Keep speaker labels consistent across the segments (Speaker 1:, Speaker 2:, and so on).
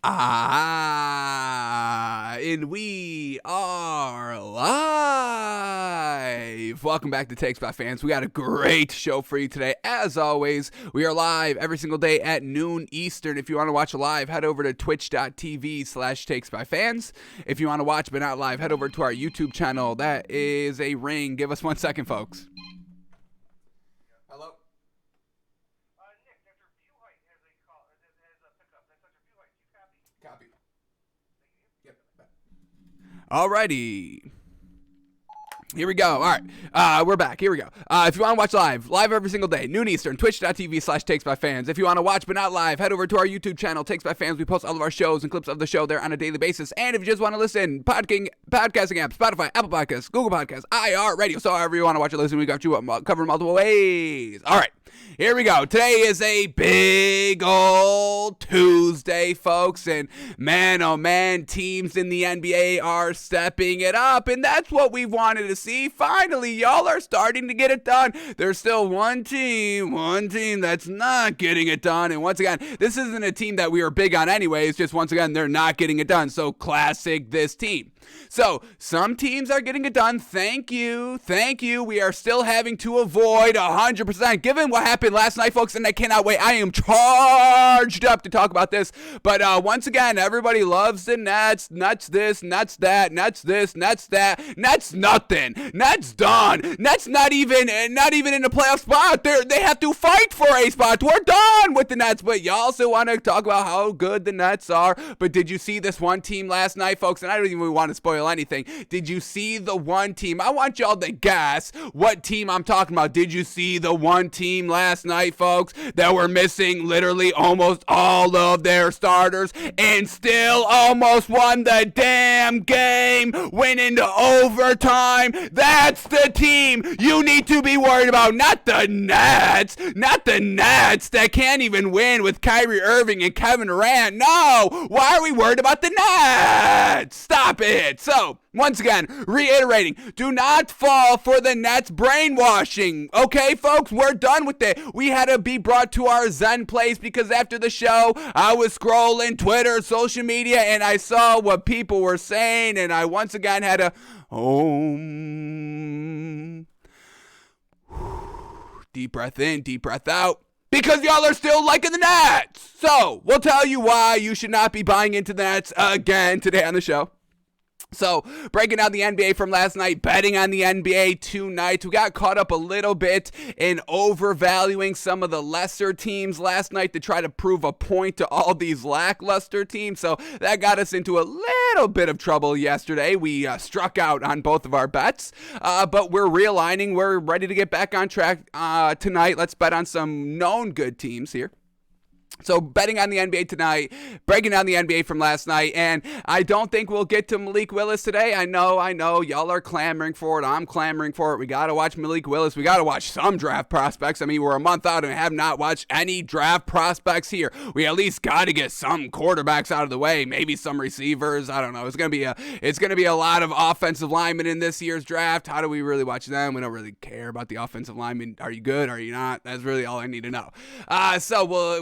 Speaker 1: And we are live. Welcome back to Takes by Fans. We got a great show for you today. As always, we are live every single day at noon Eastern. If you want to watch live, head over to twitch.tv/Takes by Fans. If you want to watch but not live, head over to our YouTube channel. That is a ring. Give us 1 second, folks. Hello? Copy. Yep. Alrighty. Here we go. All right. We're back. Here we go. If you want to watch live every single day, noon Eastern, twitch.tv/Takes by Fans. If you want to watch but not live, head over to our YouTube channel, Takes by Fans. We post all of our shows and clips of the show there on a daily basis. And if you just want to listen, podcasting apps, Spotify, Apple Podcasts, Google Podcasts, iHeartRadio. So however you want to watch or listen, we got you covered multiple ways. All right. Here we go. Today is a big old Tuesday, folks. And man, oh man, teams in the NBA are stepping it up. And that's what we wanted to see. Finally, y'all are starting to get it done. There's still one team that's not getting it done. And once again, this isn't a team that we are big on anyway. It's just, once again, they're not getting it done. So classic this team. So some teams are getting it done. Thank you. We are still having to avoid 100%. Given what happened last night, folks, and I cannot wait. I am charged up to talk about this. But once again, everybody loves the Nets. Nets this, Nets that, Nets this, Nets that. Nets nothing. Nets done. Nets not even in the playoff spot. They have to fight for a spot. We're done with the Nets. But y'all still want to talk about how good the Nets are. But did you see this one team last night, folks? And I don't even want to spoil anything. Did you see the one team? I want y'all to guess what team I'm talking about. Did you see the one team last night, folks, that were missing literally almost all of their starters and still almost won the damn game, went into overtime? That's the team you need to be worried about, not the Nets that can't even win with Kyrie Irving and Kevin Durant. No, why are we worried about the Nets? Stop it. So, once again, reiterating, do not fall for the Nets brainwashing. Okay, folks, we're done with it. We had to be brought to our Zen place because after the show, I was scrolling Twitter, social media, and I saw what people were saying, and I once again had to, deep breath in, deep breath out. Because y'all are still liking the Nets. So, we'll tell you why you should not be buying into the Nets again today on the show. So, breaking down the NBA from last night, betting on the NBA tonight. We got caught up a little bit in overvaluing some of the lesser teams last night to try to prove a point to all these lackluster teams. So, that got us into a little bit of trouble yesterday. We struck out on both of our bets, but we're realigning. We're ready to get back on track tonight. Let's bet on some known good teams here. So betting on the NBA tonight, breaking down the NBA from last night, and I don't think we'll get to Malik Willis today. I know, y'all are clamoring for it. I'm clamoring for it. We got to watch Malik Willis. We got to watch some draft prospects. I mean, we're a month out and have not watched any draft prospects here. We at least got to get some quarterbacks out of the way, maybe some receivers. I don't know. It's gonna be a lot of offensive linemen in this year's draft. How do we really watch them? We don't really care about the offensive linemen. Are you good? Are you not? That's really all I need to know.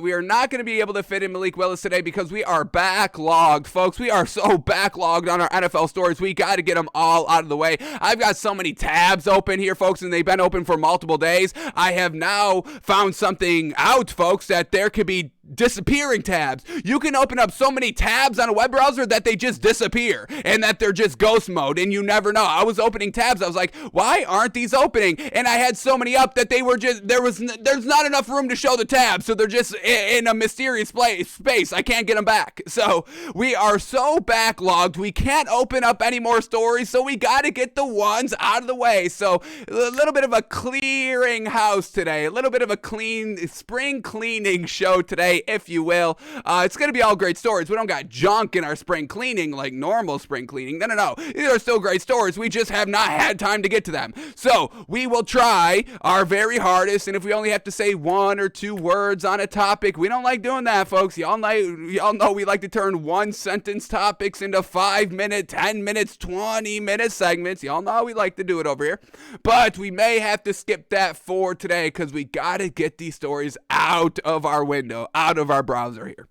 Speaker 1: We are not going to be able to fit in Malik Willis today because we are backlogged, folks. We are so backlogged on our NFL stories. We got to get them all out of the way. I've got so many tabs open here, folks, and they've been open for multiple days. I have now found something out, folks, that there could be disappearing tabs. You can open up so many tabs on a web browser that they just disappear and that they're just ghost mode and you never know. I was opening tabs. I was like, why aren't these opening? And I had so many up that they were just, there's not enough room to show the tabs. So they're just in a mysterious space. I can't get them back. So we are so backlogged. We can't open up any more stories. So we got to get the ones out of the way. So a little bit of a clearing house today, a little bit of a spring cleaning show today, if you will. It's going to be all great stories. We don't got junk in our spring cleaning like normal spring cleaning. No. These are still great stories. We just have not had time to get to them. So we will try our very hardest, and if we only have to say one or two words on a topic, we don't like doing that, folks. Y'all know we like to turn one sentence topics into 5 minute, 10 minutes, 20 minute segments. Y'all know we like to do it over here. But we may have to skip that for today because we got to get these stories out of our window, out of our browser here.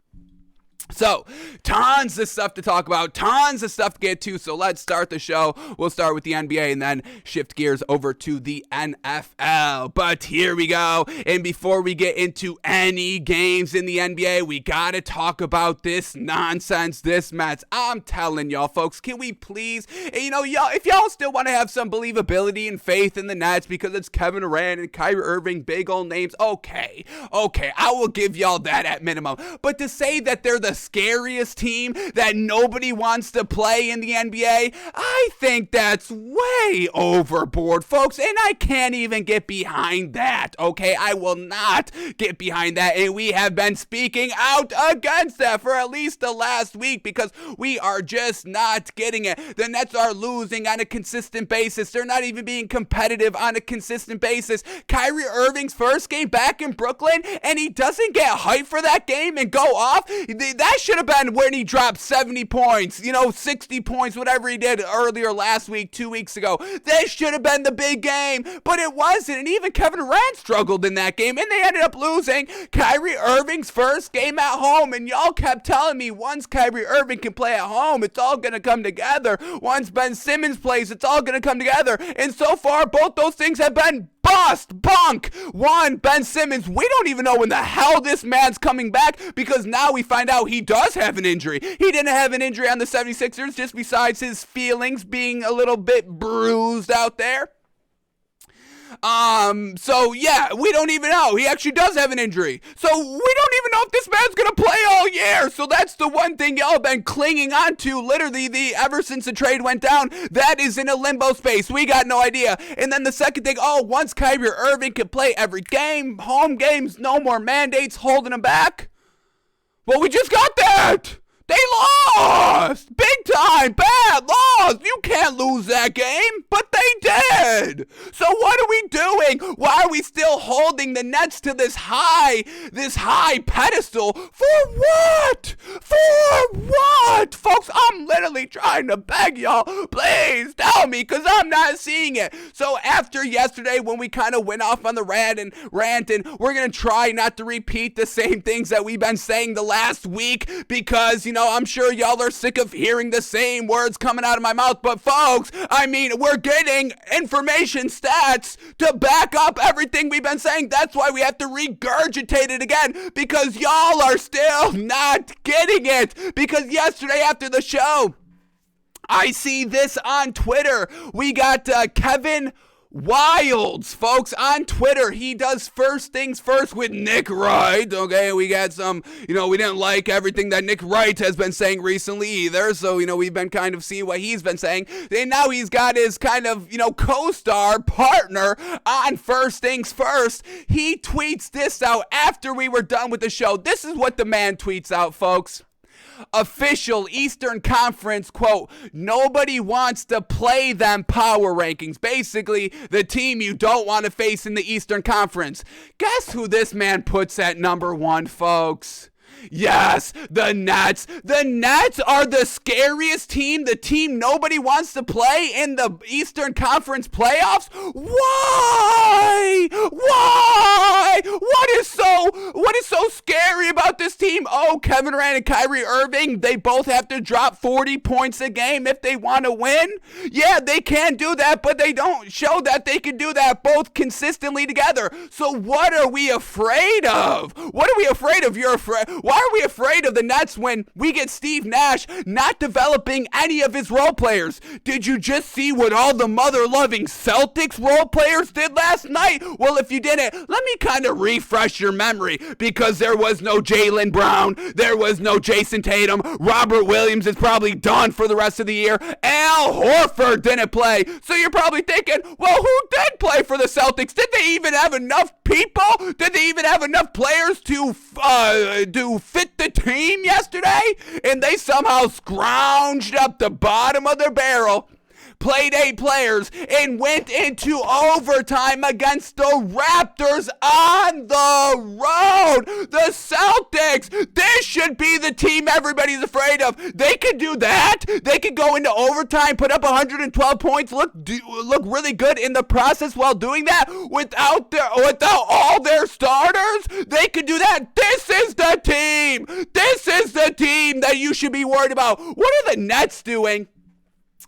Speaker 1: So, tons of stuff to talk about, tons of stuff to get to, so let's start the show. We'll start with the NBA and then shift gears over to the NFL. But here we go, and before we get into any games in the NBA, we gotta talk about this nonsense, this mess. I'm telling y'all, folks, can we please, y'all, if y'all still want to have some believability and faith in the Nets because it's Kevin Durant and Kyrie Irving, big old names, okay, I will give y'all that at minimum. But to say that they're the scariest team that nobody wants to play in the NBA, I think that's way overboard, folks, and I can't even get behind that, okay? I will not get behind that, and we have been speaking out against that for at least the last week because we are just not getting it. The Nets are losing on a consistent basis. They're not even being competitive on a consistent basis. Kyrie Irving's first game back in Brooklyn, and he doesn't get hyped for that game and go off. That should have been when he dropped 70 points, 60 points, whatever he did earlier last week, 2 weeks ago. This should have been the big game, but it wasn't, and even Kevin Durant struggled in that game, and they ended up losing. Kyrie Irving's first game at home, and y'all kept telling me once Kyrie Irving can play at home, it's all going to come together. Once Ben Simmons plays, it's all going to come together, and so far, both those things have been bunk. One, Ben Simmons, we don't even know when the hell this man's coming back because now we find out he does have an injury. He didn't have an injury on the 76ers just besides his feelings being a little bit bruised out there. So yeah, we don't even know. He actually does have an injury. So we don't even know if this man's gonna play all year. So that's the one thing y'all have been clinging on to literally ever since the trade went down. That is in a limbo space. We got no idea. And then the second thing, once Kyrie Irving can play every game, home games, no more mandates holding him back. Well, we just got that. They lost! Big time! Bad loss! You can't lose that game! But they did! So what are we doing? Why are we still holding the Nets to this high pedestal? For what? For what? Folks, I'm literally trying to beg y'all, please tell me, because I'm not seeing it. So after yesterday, when we kind of went off on the rant, and we're going to try not to repeat the same things that we've been saying the last week, because, I'm sure y'all are sick of hearing the same words coming out of my mouth, but folks, we're getting information stats to back up everything we've been saying. That's why we have to regurgitate it again, because y'all are still not getting it. Because yesterday after the show, I see this on Twitter. We got Kevin Wilds, folks, on Twitter. He does First Things First with Nick Wright. Okay, we got some, we didn't like everything that Nick Wright has been saying recently either. So, we've been kind of seeing what he's been saying. And now he's got his kind of, co-star partner on First Things First. He tweets this out after we were done with the show. This is what the man tweets out, folks. Official Eastern Conference, quote, nobody wants to play them power rankings. Basically, the team you don't want to face in the Eastern Conference. Guess who this man puts at number one, folks? Yes, the Nets. The Nets are the scariest team, the team nobody wants to play in the Eastern Conference playoffs. Why? What is so scary about this team? Kevin Durant and Kyrie Irving, they both have to drop 40 points a game if they want to win. Yeah, they can do that, but they don't show that they can do that both consistently together. So what are we afraid of? What are we afraid of? Why are we afraid of the Nets when we get Steve Nash not developing any of his role players? Did you just see what all the mother-loving Celtics role players did last night? Well, if you didn't, let me kind of refresh your memory, because there was no Jaylen Brown, there was no Jason Tatum, Robert Williams is probably done for the rest of the year, Al Horford didn't play. So you're probably thinking, well, who did play for the Celtics? Did they even have enough people? Did they even have enough players to fit the team yesterday? And they somehow scrounged up the bottom of their barrel, played 8 players, and went into overtime against the Raptors on the road. The Celtics, this should be the team everybody's afraid of. They could do that. They could go into overtime, put up 112 points, look really good in the process while doing that without all their starters. They could do that. This is the team that you should be worried about. What are the Nets doing?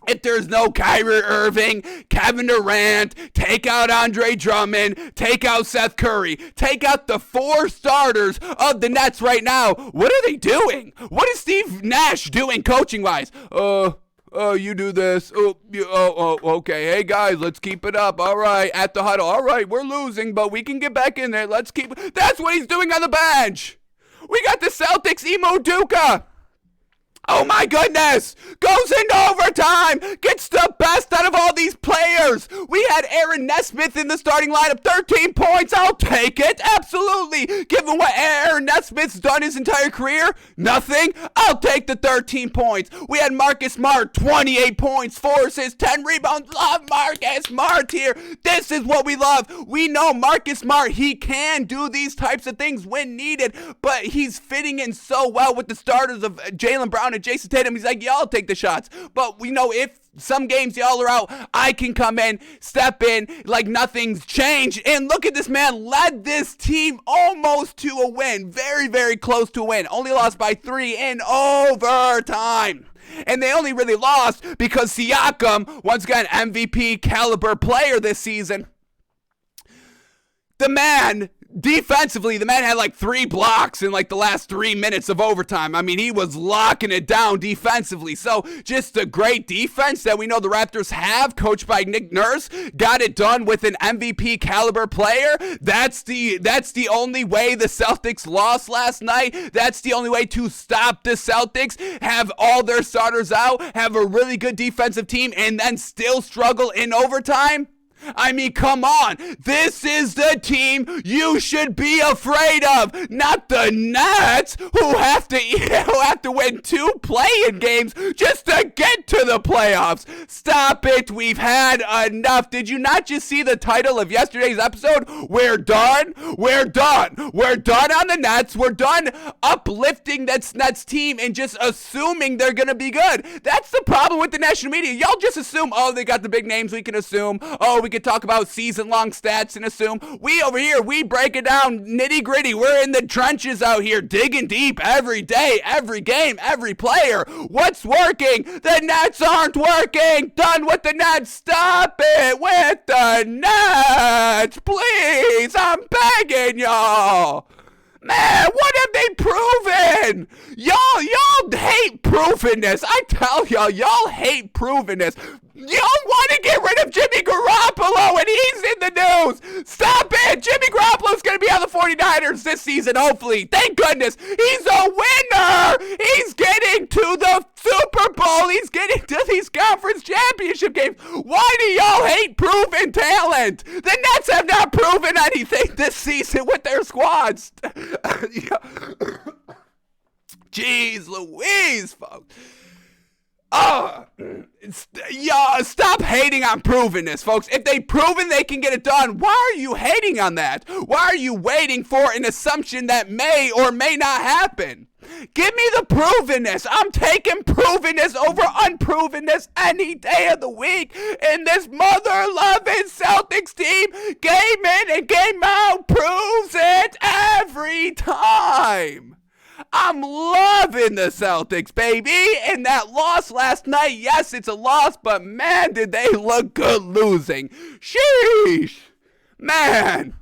Speaker 1: If there's no Kyrie Irving, Kevin Durant, take out Andre Drummond, take out Seth Curry, take out the 4 starters of the Nets right now, what are they doing? What is Steve Nash doing coaching-wise? You do this. Okay. Hey, guys, let's keep it up. All right, at the huddle. All right, we're losing, but we can get back in there. Let's keep... That's what he's doing on the bench. We got the Celtics, Imo Duka. Oh my goodness! Goes into overtime! Gets the best out of all these players! We had Aaron Nesmith in the starting lineup, 13 points, I'll take it! Absolutely! Given what Aaron Nesmith's done his entire career, nothing, I'll take the 13 points! We had Marcus Smart, 28 points, 4 assists, 10 rebounds, love Marcus Smart here! This is what we love! We know Marcus Smart, he can do these types of things when needed, but he's fitting in so well with the starters of Jaylen Brown and Jason Tatum. He's like, y'all take the shots. But we know if some games y'all are out, I can come in, step in like nothing's changed. And look at this man, led this team almost to a win. Very, very close to a win. Only lost by 3 in overtime. And they only really lost because Siakam, once again, MVP caliber player this season. The man... Defensively, the man had like 3 blocks in like the last 3 minutes of overtime. I mean, he was locking it down defensively. So just a great defense that we know the Raptors have, coached by Nick Nurse, got it done with an MVP caliber player. That's the only way the Celtics lost last night. That's the only way to stop the Celtics, have all their starters out, have a really good defensive team, and then still struggle in overtime. I mean, come on. This is the team you should be afraid of, not the Nets, who have to win 2 play-in games just to get to the playoffs. Stop it. We've had enough. Did you not just see the title of yesterday's episode? We're done. We're done. We're done on the Nets. We're done uplifting that Nets team and just assuming they're going to be good. That's the problem with the national media. Y'all just assume, oh, they got the big names. We can assume. Oh, we could talk about season-long stats and assume. We over here, we break it down nitty-gritty. We're in the trenches out here, digging deep every day, every game, every player. What's working? The Nets aren't working. Done with the Nets. Stop it with the Nets. Please, I'm begging y'all. Man, what have they proven? Y'all hate proving this. I tell y'all hate proving this. Y'all want to get rid of Jimmy Garoppolo, and he's in the news. Stop it. Jimmy Garoppolo's going to be on the 49ers this season, hopefully. Thank goodness. He's a winner. He's getting to the Super Bowl. He's getting to these conference championship games. Why do y'all hate proven talent? The Nets have not proven anything this season with their squads. Jeez Louise, folks. Y'all, stop hating on provenness, folks. If they proven they can get it done, why are you hating on that? Why are you waiting for an assumption that may or may not happen? Give me the provenness. I'm taking provenness over unprovenness any day of the week. And this mother-loving Celtics team, game in and game out, proves it every time. I'm loving the Celtics, baby. And that loss last night, yes, it's a loss, but man, did they look good losing. Sheesh. Man.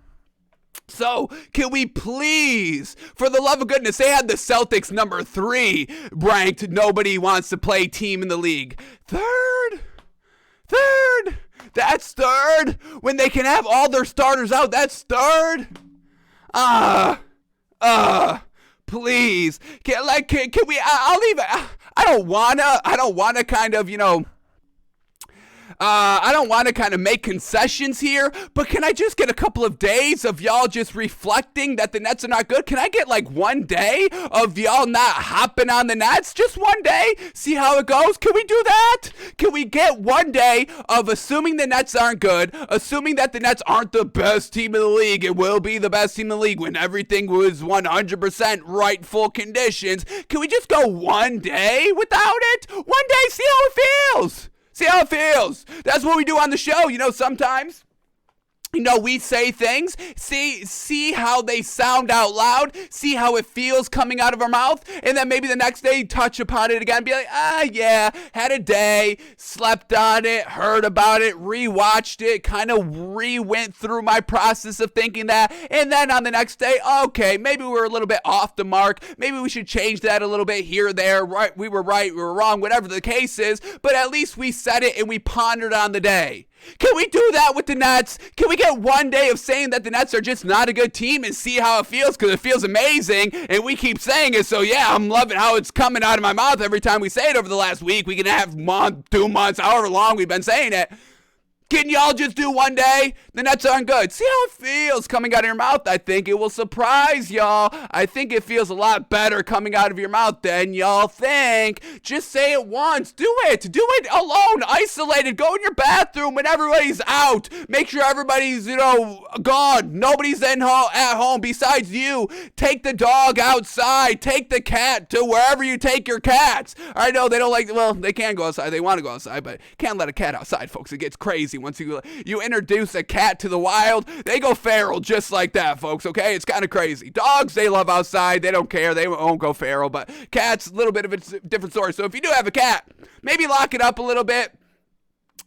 Speaker 1: So, can we please, for the love of goodness, they had the Celtics number 3 ranked. Nobody wants to play team in the league. Third. That's third. When they can have all their starters out, that's third. Please, can we? I'll leave. I don't wanna kind of, I don't want to kind of make concessions here, but can I just get a couple of days of y'all just reflecting that the Nets are not good? Can I get like 1 day of y'all not hopping on the Nets? Just 1 day? See how it goes? Can we do that? Can we get 1 day of assuming the Nets aren't good, assuming that the Nets aren't the best team in the league? It will be the best team in the league when everything was 100% rightful conditions. Can we just go 1 day without it? 1 day, see how it feels. See how it feels. That's what we do on the show. Sometimes We say things, see how they sound out loud, see how it feels coming out of our mouth, and then maybe the next day touch upon it again, be like, yeah, had a day, slept on it, heard about it, rewatched it, kind of went through my process of thinking that, and then on the next day, okay, maybe we were a little bit off the mark, maybe we should change that a little bit here or there, right, we were wrong, whatever the case is, but at least we said it and we pondered on the day. Can we do that with the Nets? Can we get one day of saying that the Nets are just not a good team and see how it feels? Because it feels amazing, and we keep saying it. So, yeah, I'm loving how it's coming out of my mouth every time we say it over the last week. We can have month, 2 months, however long we've been saying it. Can y'all just do one day? The Nets aren't good. See how it feels coming out of your mouth? I think it will surprise y'all. I think it feels a lot better coming out of your mouth than y'all think. Just say it once. Do it. Do it alone, isolated. Go in your bathroom when everybody's out. Make sure everybody's, gone. Nobody's at home besides you. Take the dog outside. Take the cat to wherever you take your cats. I know they don't they can go outside. They want to go outside, but can't let a cat outside, folks. It gets crazy. Once you introduce a cat to the wild, they go feral just like that, folks, okay? It's kind of crazy. Dogs, they love outside. They don't care. They won't go feral, but cats, a little bit of a different story. So if you do have a cat, maybe lock it up a little bit.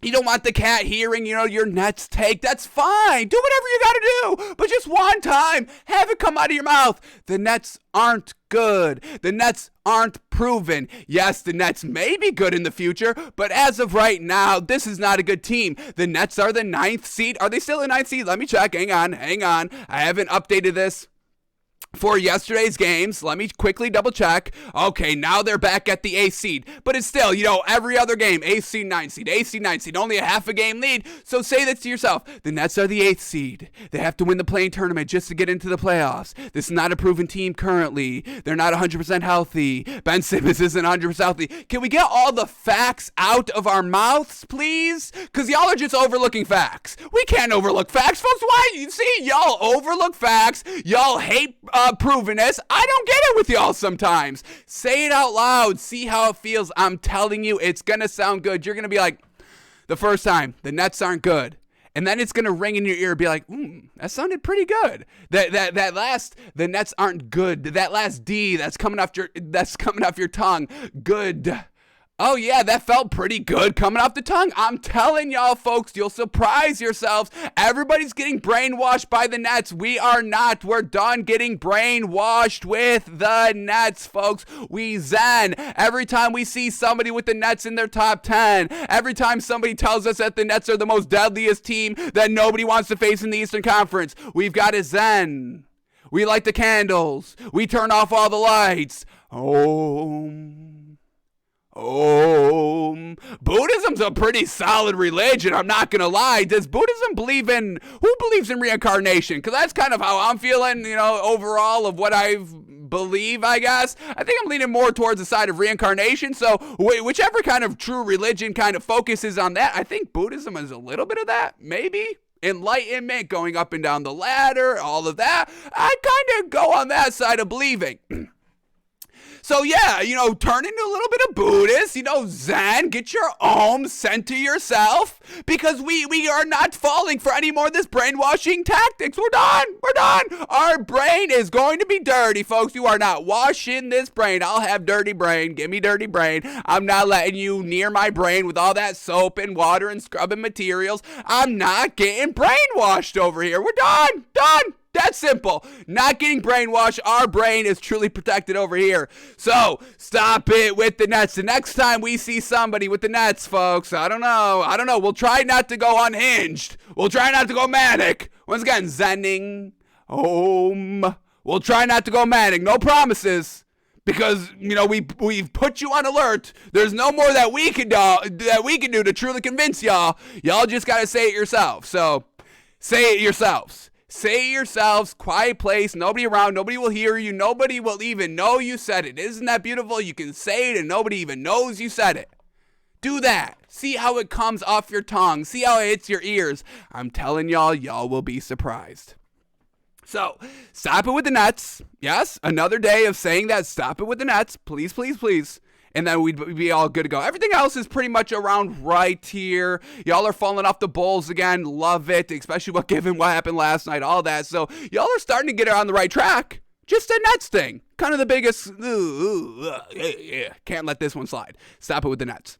Speaker 1: You don't want the cat hearing, your Nets take. That's fine. Do whatever you got to do. But just one time, have it come out of your mouth. The Nets aren't good. The Nets aren't proven. Yes, the Nets may be good in the future, but as of right now, this is not a good team. The Nets are the 9th seed. Are they still the 9th seed? Let me check. Hang on. I haven't updated this for yesterday's games. Let me quickly double check. Okay, now they're back at the 8th seed. But it's still, every other game, 8th seed, 9th seed, 8th seed, 9th seed, only a half a game lead. So say this to yourself. The Nets are the 8th seed. They have to win the play-in tournament just to get into the playoffs. This is not a proven team currently. They're not 100% healthy. Ben Simmons isn't 100% healthy. Can we get all the facts out of our mouths, please? Because y'all are just overlooking facts. We can't overlook facts, folks. Why? You see, y'all overlook facts. Y'all hate provenness. I don't get it with y'all sometimes. Say it out loud. See how it feels. I'm telling you, it's going to sound good. You're going to be like, the first time, the Nets aren't good. And then it's going to ring in your ear and be like, that sounded pretty good. That last, the Nets aren't good. That last D that's coming off your tongue. Good. Oh, yeah, that felt pretty good coming off the tongue. I'm telling y'all, folks, you'll surprise yourselves. Everybody's getting brainwashed by the Nets. We are not. We're done getting brainwashed with the Nets, folks. We zen. Every time we see somebody with the Nets in their top 10, every time somebody tells us that the Nets are the most deadliest team that nobody wants to face in the Eastern Conference, we've got to zen. We light the candles. We turn off all the lights. Buddhism's a pretty solid religion, I'm not gonna lie. Does Buddhism who believes in reincarnation? Because that's kind of how I'm feeling, overall of what I believe, I guess. I think I'm leaning more towards the side of reincarnation, so whichever kind of true religion kind of focuses on that, I think Buddhism is a little bit of that, maybe. Enlightenment, going up and down the ladder, all of that. I kind of go on that side of believing. So yeah, turn into a little bit of Buddhist, Zen, get your Om sent to yourself, because we are not falling for any more of this brainwashing tactics. We're done. Our brain is going to be dirty, folks. You are not washing this brain. I'll have dirty brain. Give me dirty brain. I'm not letting you near my brain with all that soap and water and scrubbing materials. I'm not getting brainwashed over here. We're done. That's simple. Not getting brainwashed. Our brain is truly protected over here. So, stop it with the Nets. The next time we see somebody with the Nets, folks, I don't know. We'll try not to go unhinged. We'll try not to go manic. Once again, zenning. We'll try not to go manic. No promises. Because, we've put you on alert. There's no more that we can do to truly convince y'all. Y'all just got to say it yourself. So, say it yourselves. Say it yourselves, quiet place, nobody around, nobody will hear you, nobody will even know you said it. Isn't that beautiful? You can say it and nobody even knows you said it. Do that. See how it comes off your tongue. See how it hits your ears. I'm telling y'all will be surprised. So, stop it with the Nets. Yes, another day of saying that. Stop it with the Nets. Please, please, please. and then we'd be all good to go. Everything else is pretty much around right here. Y'all are falling off the Bulls again. Love it, especially given what happened last night, all that. So y'all are starting to get on the right track. Just a Nets thing. Kind of the biggest. Can't let this one slide. Stop it with the Nets.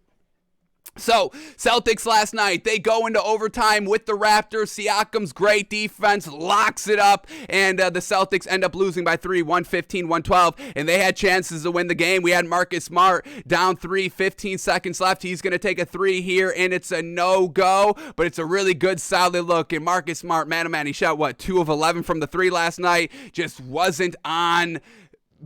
Speaker 1: So, Celtics last night, they go into overtime with the Raptors. Siakam's great defense locks it up, and the Celtics end up losing by 3, 115-112, and they had chances to win the game. We had Marcus Smart down 3, 15 seconds left. He's going to take a 3 here, and it's a no-go, but it's a really good, solid look. And Marcus Smart, man, oh man, he shot, 2 of 11 from the 3 last night. Just wasn't on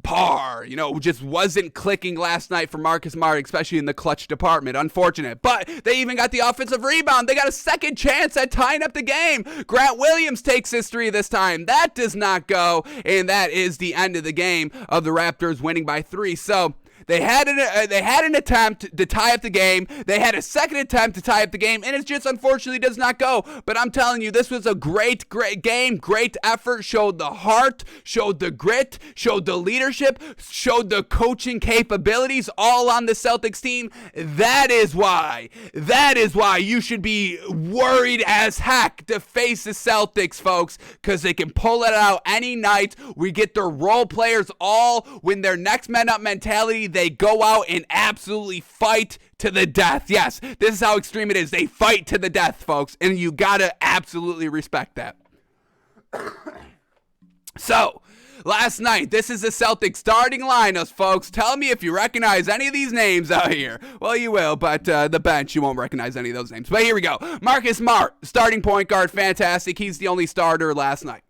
Speaker 1: par, just wasn't clicking last night for Marcus Smart, especially in the clutch department. Unfortunate. But they even got the offensive rebound. They got a second chance at tying up the game. Grant Williams takes his 3 this time. That does not go, and that is the end of the game of the Raptors winning by 3. So they had an attempt to tie up the game. They had a second attempt to tie up the game, and it just unfortunately does not go. But I'm telling you, this was a great game, great effort, showed the heart, showed the grit, showed the leadership, showed the coaching capabilities all on the Celtics team. That is why you should be worried as heck to face the Celtics, folks, because they can pull it out any night. We get their role players all when their next man up mentality. They go out and absolutely fight to the death. Yes, this is how extreme it is. They fight to the death, folks, and you gotta absolutely respect that. So, last night, this is the Celtics starting lineups, folks. Tell me if you recognize any of these names out here. Well, you will, but the bench, you won't recognize any of those names. But here we go. Marcus Smart, starting point guard, fantastic. He's the only starter last night.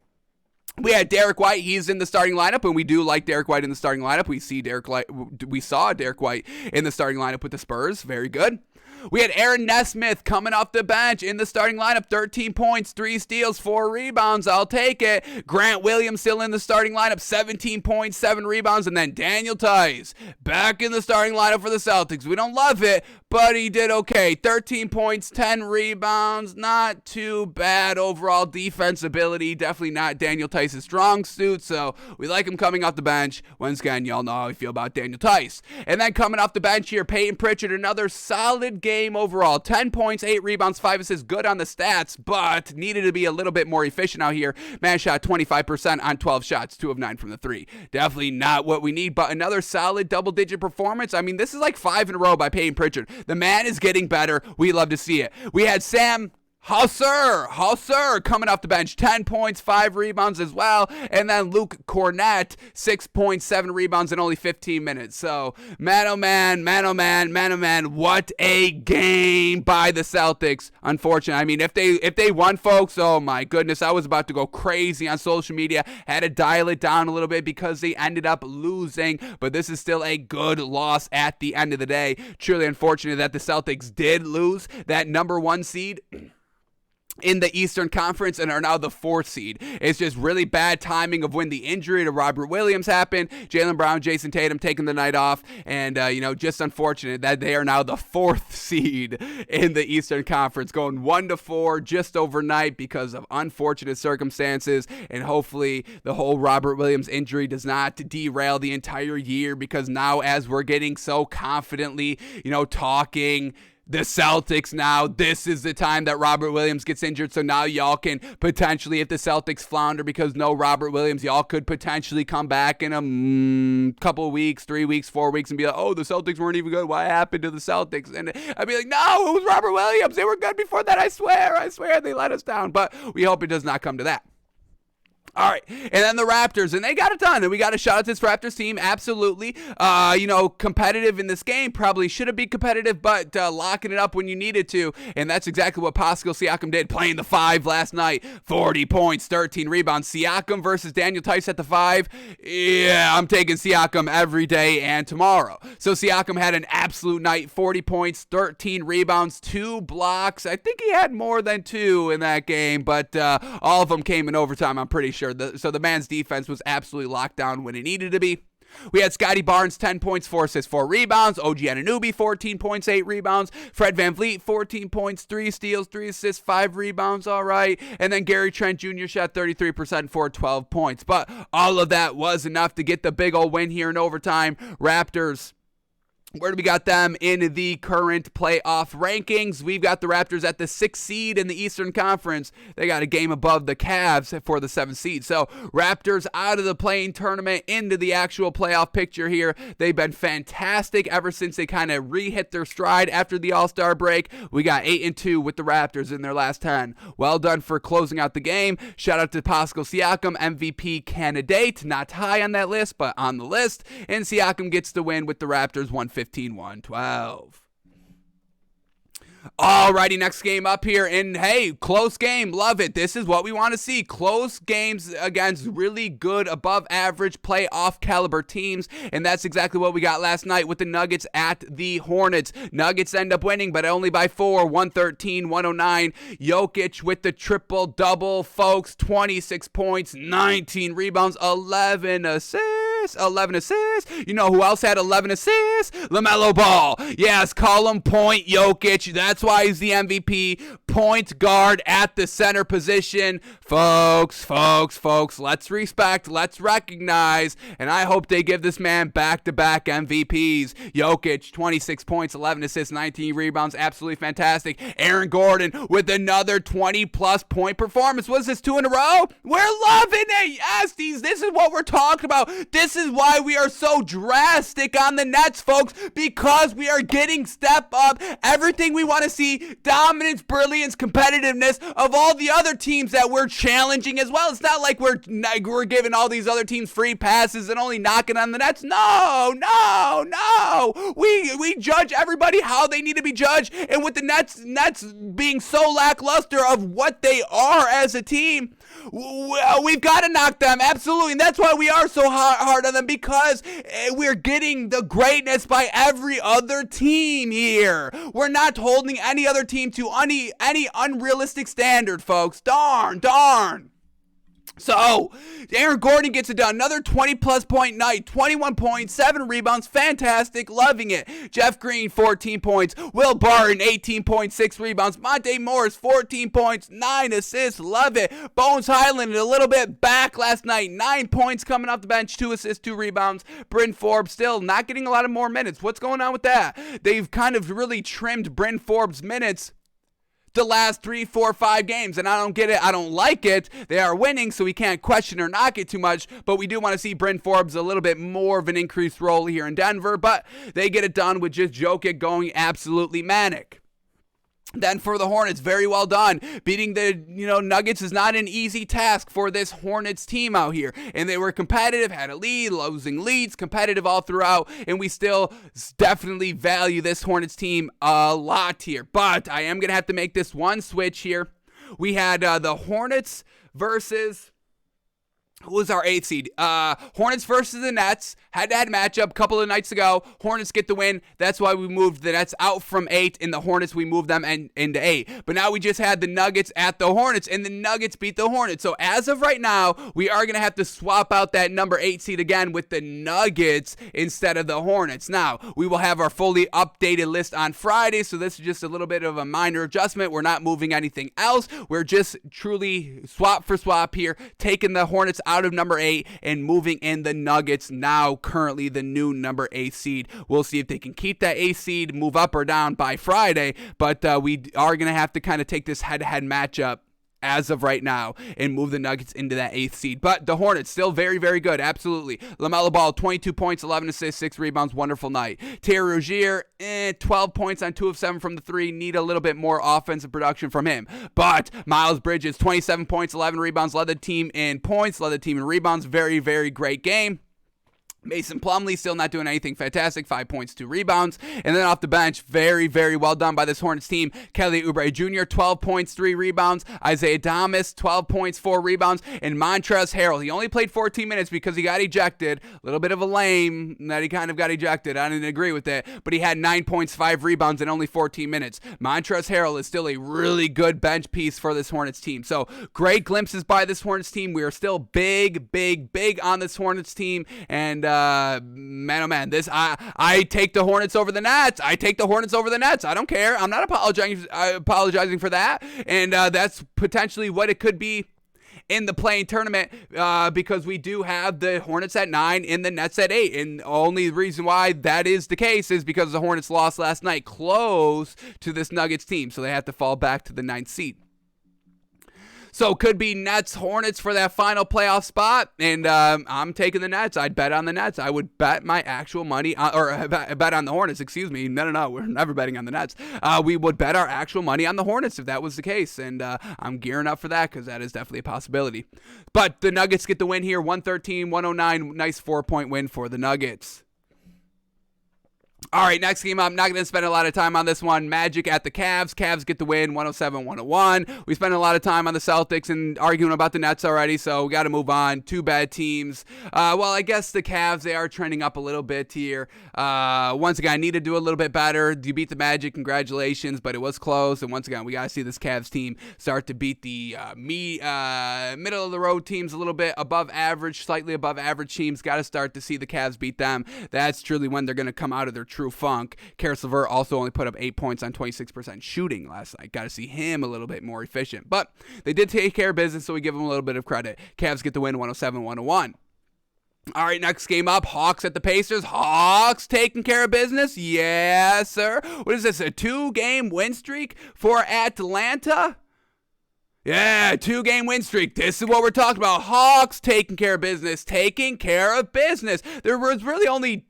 Speaker 1: We had Derek White. He's in the starting lineup, and we do like Derek White in the starting lineup. We saw Derek White in the starting lineup with the Spurs. Very good. We had Aaron Nesmith coming off the bench in the starting lineup. 13 points, 3 steals, 4 rebounds. I'll take it. Grant Williams still in the starting lineup. 17 points, 7 rebounds. And then Daniel Tice back in the starting lineup for the Celtics. We don't love it, but he did okay. 13 points, 10 rebounds. Not too bad overall defense ability. Definitely not Daniel Tice's strong suit, so we like him coming off the bench. Once again, y'all know how I feel about Daniel Tice. And then coming off the bench here, Peyton Pritchard, another solid game overall. 10 points, 8 rebounds, 5 assists. Good on the stats, but needed to be a little bit more efficient out here. Man shot 25% on 12 shots, 2 of 9 from the 3. Definitely not what we need, but another solid double-digit performance. I mean, this is like 5 in a row by Peyton Pritchard. The man is getting better. We love to see it. We had Sam Hauser coming off the bench, 10 points, 5 rebounds as well. And then Luke Cornett, 6 points, 7 rebounds in only 15 minutes. So, man, oh man, what a game by the Celtics. Unfortunately, I mean, if they won, folks, oh my goodness, I was about to go crazy on social media. Had to dial it down a little bit because they ended up losing. But this is still a good loss at the end of the day. Truly unfortunate that the Celtics did lose that number 1 seed in the Eastern Conference and are now the 4th seed. It's just really bad timing of when the injury to Robert Williams happened. Jaylen Brown, Jason Tatum taking the night off, and just unfortunate that they are now the 4th seed in the Eastern Conference, going 1-4 just overnight because of unfortunate circumstances. And hopefully the whole Robert Williams injury does not derail the entire year, because now as we're getting so confidently, talking the Celtics now, this is the time that Robert Williams gets injured. So now y'all can potentially, if the Celtics flounder because no Robert Williams, y'all could potentially come back in a couple of weeks, 3 weeks, 4 weeks, and be like, oh, the Celtics weren't even good. What happened to the Celtics? And I'd be like, no, it was Robert Williams. They were good before that. I swear they let us down. But we hope it does not come to that. All right, and then the Raptors, and they got it done, and we got to shout out this Raptors team, absolutely, competitive in this game, probably should have been competitive, but locking it up when you needed to, and that's exactly what Pascal Siakam did, playing the 5 last night, 40 points, 13 rebounds. Siakam versus Daniel Tice at the 5, yeah, I'm taking Siakam every day and tomorrow. So Siakam had an absolute night, 40 points, 13 rebounds, 2 blocks. I think he had more than 2 in that game, but all of them came in overtime, I'm pretty sure. So the man's defense was absolutely locked down when it needed to be. We had Scotty Barnes, 10 points, 4 assists, 4 rebounds. OG Anunoby, 14 points, 8 rebounds. Fred VanVleet, 14 points, 3 steals, 3 assists, 5 rebounds. All right. And then Gary Trent Jr. shot 33% for 12 points. But all of that was enough to get the big old win here in overtime. Raptors Where do we got them in the current playoff rankings? We've got the Raptors at the 6th seed in the Eastern Conference. They got a game above the Cavs for the 7th seed. So Raptors out of the play-in tournament into the actual playoff picture here. They've been fantastic ever since they kind of re-hit their stride after the All-Star break. We got 8-2 with the Raptors in their last 10. Well done for closing out the game. Shout out to Pascal Siakam, MVP candidate. Not high on that list, but on the list. And Siakam gets the win with the Raptors 115-112. Alrighty, next game up here, and hey, close game, love it. This is what we want to see. Close games against really good, above average, playoff caliber teams, and that's exactly what we got last night with the Nuggets at the Hornets. Nuggets end up winning, but only by 4, 113-109. Jokic with the triple-double, folks, 26 points, 19 rebounds, 11 assists. You know who else had 11 assists? LaMelo Ball. Yes, call him Point Jokic. That's why he's the MVP. Point guard at the center position. Folks, let's respect, let's recognize, and I hope they give this man back-to-back MVPs. Jokic, 26 points, 11 assists, 19 rebounds. Absolutely fantastic. Aaron Gordon with another 20-plus point performance. Was this 2 in a row? We're loving it. Yes, this is what we're talking about. This is why we are so drastic on the Nets, folks, because we are getting step up. Everything we want to see, dominance, brilliance, competitiveness of all the other teams that we're challenging as well. It's not like we're giving all these other teams free passes and only knocking on the Nets. No. We judge everybody how they need to be judged, and with the Nets being so lackluster of what they are as a team, we've got to knock them, absolutely, and that's why we are so hard on them, because we're getting the greatness by every other team here. We're not holding any other team to any unrealistic standard, folks. Darn. So, Aaron Gordon gets it done. Another 20-plus point night. 21 points, 7 rebounds. Fantastic. Loving it. Jeff Green, 14 points. Will Barton, 18.6 rebounds. Monte Morris, 14 points, 9 assists. Love it. Bones Highland, a little bit back last night. 9 points coming off the bench. 2 assists, 2 rebounds. Bryn Forbes still not getting a lot of more minutes. What's going on with that? They've kind of really trimmed Bryn Forbes' minutes the last 3, 4, 5 games, and I don't get it. I don't like it. They are winning, so we can't question or knock it too much, but we do want to see Bryn Forbes a little bit more of an increased role here in Denver, but they get it done with just Jokic going absolutely manic. Then for the Hornets, very well done. Beating the Nuggets is not an easy task for this Hornets team out here. And they were competitive, had a lead, losing leads, competitive all throughout. And we still definitely value this Hornets team a lot here. But I am going to have to make this one switch here. We had the Hornets versus... Who was our 8th seed? Hornets versus the Nets. Head-to-head matchup a couple of nights ago. Hornets get the win. That's why we moved the Nets out from 8, and the Hornets, we moved them into 8. But now we just had the Nuggets at the Hornets, and the Nuggets beat the Hornets. So as of right now, we are going to have to swap out that number 8 seed again with the Nuggets instead of the Hornets. Now, we will have our fully updated list on Friday, so this is just a little bit of a minor adjustment. We're not moving anything else. We're just truly swap for swap here, taking the Hornets out of number 8 and moving in the Nuggets, now currently the new number 8 seed. We'll see if they can keep that 8 seed, move up or down by Friday, but we are going to have to kind of take this head-to-head matchup as of right now and move the Nuggets into that 8th seed. But the Hornets still very, very good. Absolutely. LaMelo Ball, 22 points, 11 assists, 6 rebounds. Wonderful night. Terry Rozier, 12 points on 2 of 7 from the 3. Need a little bit more offensive production from him. But Miles Bridges, 27 points, 11 rebounds. Led the team in points, led the team in rebounds. Very, very great game. Mason Plumlee still not doing anything fantastic, 5 points, 2 rebounds. And then off the bench, very, very well done by this Hornets team. Kelly Oubre Jr., 12 points, 3 rebounds. Isaiah Thomas, 12 points, 4 rebounds. And Montrezl Harrell, he only played 14 minutes because he got ejected. A little bit of a lame that he kind of got ejected. I didn't agree with it. But he had 9 points, 5 rebounds in only 14 minutes. Montrezl Harrell is still a really good bench piece for this Hornets team. So great glimpses by this Hornets team. We are still big on this Hornets team. And man, oh man, I take the Hornets over the Nets. I don't care. I'm not apologizing for that. And that's potentially what it could be in the play-in tournament because we do have the Hornets at 9 and the Nets at 8. And the only reason why that is the case is because the Hornets lost last night close to this Nuggets team. So they have to fall back to the 9th seed. So could be Nets Hornets for that final playoff spot, and I'm taking the Nets. I'd bet on the Nets. I would bet my actual money, or bet on the Hornets. Excuse me. No. We're never betting on the Nets. We would bet our actual money on the Hornets if that was the case, and I'm gearing up for that because that is definitely a possibility. But the Nuggets get the win here, 113-109. Nice 4-point win for the Nuggets. All right, next game, I'm not going to spend a lot of time on this one. Magic at the Cavs. Cavs get the win, 107-101. We spent a lot of time on the Celtics and arguing about the Nets already, so we got to move on. Two bad teams. Well, I guess the Cavs, they are trending up a little bit here. Once again, I need to do a little bit better. You beat the Magic, congratulations, but it was close. And once again, we got to see this Cavs team start to beat the middle-of-the-road teams a little bit, above average, slightly above average teams. Got to start to see the Cavs beat them. That's truly when they're going to come out of their true funk. Karis LeVert also only put up 8 points on 26% shooting last night. Got to see him a little bit more efficient. But they did take care of business, so we give them a little bit of credit. Cavs get the win, 107-101. All right, next game up, Hawks at the Pacers. Hawks taking care of business? Yes, sir. What is this, a 2-game win streak for Atlanta? Yeah, 2-game win streak. This is what we're talking about. Hawks taking care of business. Taking care of business. There was really only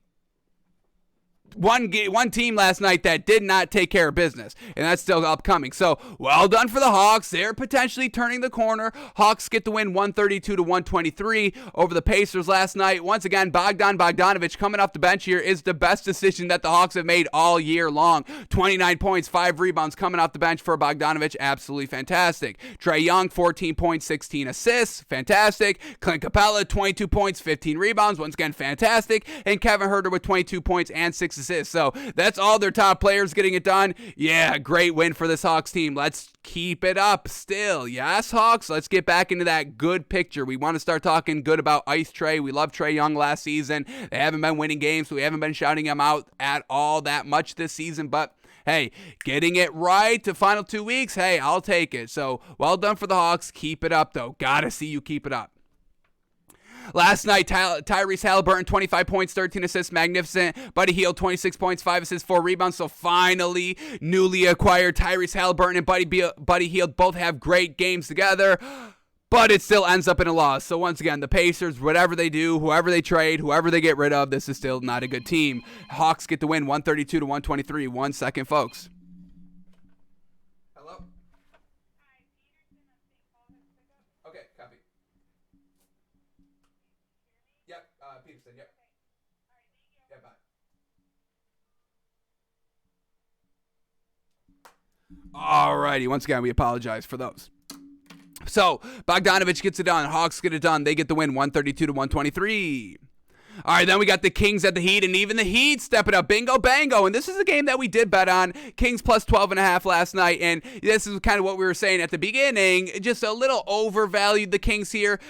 Speaker 1: one team last night that did not take care of business, and that's still upcoming. So, well done for the Hawks. They're potentially turning the corner. Hawks get the win 132-123 over the Pacers last night. Once again, Bogdanovich coming off the bench here is the best decision that the Hawks have made all year long. 29 points, 5 rebounds coming off the bench for Bogdanovich. Absolutely fantastic. Trae Young, 14 points, 16 assists. Fantastic. Clint Capella, 22 points, 15 rebounds. Once again, fantastic. And Kevin Huerter with 22 points and 6 assists. So that's all their top players getting it done. Yeah, great win for this Hawks team. Let's keep it up still. Yes, Hawks, let's get back into that good picture. We want to start talking good about Ice Trae. We loved Trae Young last season. They haven't been winning games, so we haven't been shouting him out at all that much this season, but hey, getting it right the final 2 weeks, hey, I'll take it. So well done for the Hawks. Keep it up, though. Gotta see you keep it up. Last night, Tyrese Halliburton, 25 points, 13 assists, magnificent. Buddy Hield, 26 points, 5 assists, 4 rebounds. So finally, newly acquired Tyrese Halliburton and Buddy Hield both have great games together, but it still ends up in a loss. So once again, the Pacers, whatever they do, whoever they trade, whoever they get rid of, this is still not a good team. Hawks get the win, 132-123. 1 second, folks. Hello? Okay, copy. Yep, Peterson, yep. Yeah, bye. Alrighty, once again, we apologize for those. So, Bogdanovich gets it done. Hawks get it done. They get the win, 132-123. All right, then we got the Kings at the Heat, and even the Heat stepping up. Bingo, bango. And this is a game that we did bet on. Kings plus 12.5 last night, and this is kind of what we were saying at the beginning. Just a little overvalued the Kings here,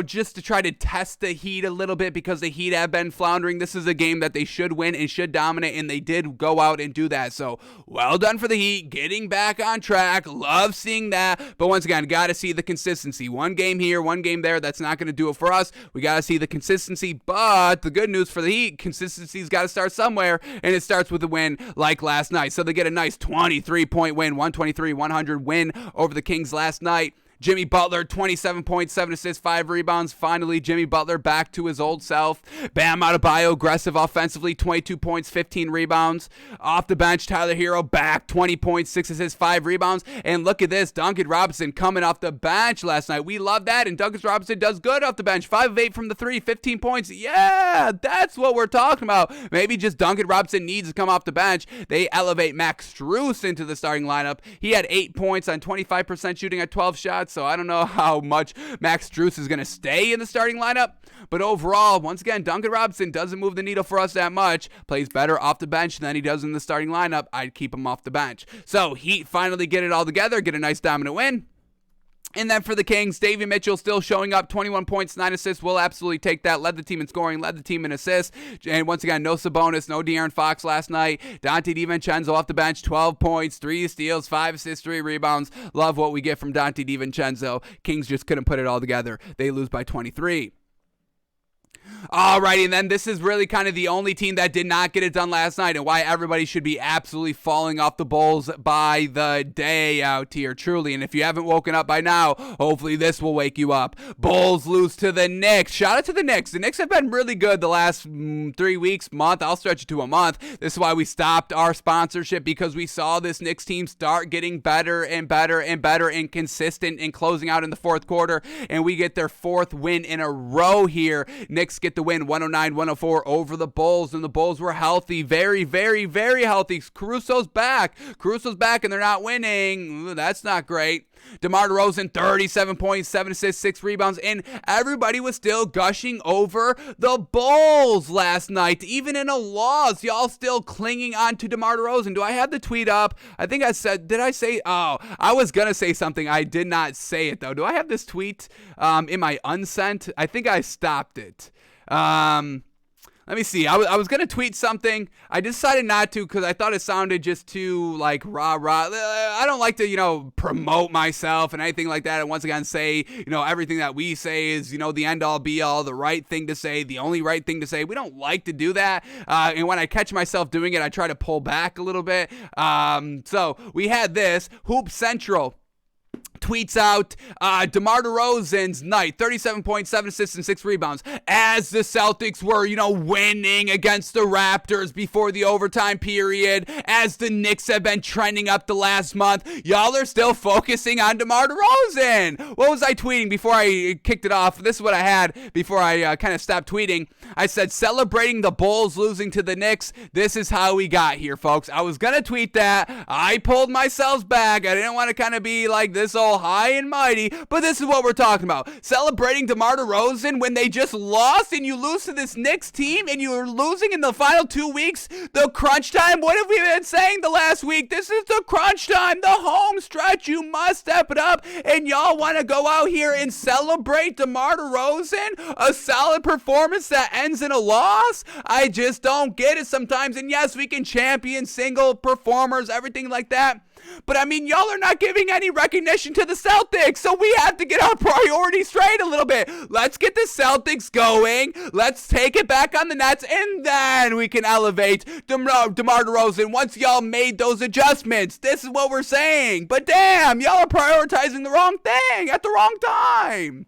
Speaker 1: just to try to test the Heat a little bit because the Heat have been floundering. This is a game that they should win and should dominate, and they did go out and do that. So, well done for the Heat, getting back on track. Love seeing that. But once again, got to see the consistency. One game here, one game there. That's not going to do it for us. We got to see the consistency. But the good news for the Heat, consistency's got to start somewhere, and it starts with a win like last night. So they get a nice 23-point win, 123-100 win over the Kings last night. Jimmy Butler, 27 points, 7 assists, 5 rebounds. Finally, Jimmy Butler back to his old self. Bam Adebayo, aggressive offensively, 22 points, 15 rebounds. Off the bench, Tyler Hero back, 20 points, 6 assists, 5 rebounds. And look at this, Duncan Robinson coming off the bench last night. We love that, and Duncan Robinson does good off the bench. 5 of 8 from the 3, 15 points. Yeah, that's what we're talking about. Maybe just Duncan Robinson needs to come off the bench. They elevate Max Strus into the starting lineup. He had 8 points on 25% shooting at 12 shots. So I don't know how much Max Strus is going to stay in the starting lineup. But overall, once again, Duncan Robinson doesn't move the needle for us that much. Plays better off the bench than he does in the starting lineup. I'd keep him off the bench. So Heat finally get it all together, get a nice dominant win. And then for the Kings, Davey Mitchell still showing up, 21 points, 9 assists. We'll absolutely take that. Led the team in scoring, led the team in assists. And once again, no Sabonis, no De'Aaron Fox last night. Dante DiVincenzo off the bench, 12 points, 3 steals, 5 assists, 3 rebounds. Love what we get from Dante DiVincenzo. Kings just couldn't put it all together. They lose by 23. Alrighty, and then this is really kind of the only team that did not get it done last night, and why everybody should be absolutely falling off the Bulls by the day out here, truly. And if you haven't woken up by now, hopefully this will wake you up. Bulls lose to the Knicks. Shout out to the Knicks. The Knicks have been really good the last 3 weeks, month. I'll stretch it to a month. This is why we stopped our sponsorship, because we saw this Knicks team start getting better and better and better and consistent and closing out in the fourth quarter, and we get their 4th win in a row here. Knicks get the win 109-104 over the Bulls, and the Bulls were healthy, very, very, very healthy. Caruso's back, and they're not winning. Ooh, that's not great. DeMar DeRozan, 37 points, 7 assists, 6 rebounds, and everybody was still gushing over the Bulls last night. Even in a loss, y'all still clinging on to DeMar DeRozan. Do I have the tweet up? I think I said, did I say, I was going to say something. I did not say it, though. Do I have this tweet in my unsent? I think I stopped it. Let me see. I was going to tweet something. I decided not to because I thought it sounded just too, like, rah-rah. I don't like to, promote myself and anything like that. And once again, say, everything that we say is, the end-all, be-all, the right thing to say, the only right thing to say. We don't like to do that. And when I catch myself doing it, I try to pull back a little bit. So we had this. Hoop Central tweets out DeMar DeRozan's night, 37 points, 7 assists, and 6 rebounds, as the Celtics were, winning against the Raptors before the overtime period, as the Knicks have been trending up the last month. Y'all are still focusing on DeMar DeRozan. What was I tweeting before I kicked it off? This is what I had before I kind of stopped tweeting. I said, celebrating the Bulls losing to the Knicks. This is how we got here, folks. I was going to tweet that. I pulled myself back. I didn't want to kind of be like this all high and mighty, but this is what we're talking about. Celebrating DeMar DeRozan when they just lost, and you lose to this Knicks team, and you're losing in the final 2 weeks, the crunch time. What have we been saying the last week? This is the crunch time, the home stretch. You must step it up, and y'all want to go out here and celebrate DeMar DeRozan, a solid performance that ends in a loss? I just don't get it sometimes. And yes, we can champion single performers, everything like that. But y'all are not giving any recognition to the Celtics, so we have to get our priorities straight a little bit. Let's get the Celtics going. Let's take it back on the Nets, and then we can elevate DeMar DeRozan once y'all made those adjustments. This is what we're saying. But damn, y'all are prioritizing the wrong thing at the wrong time.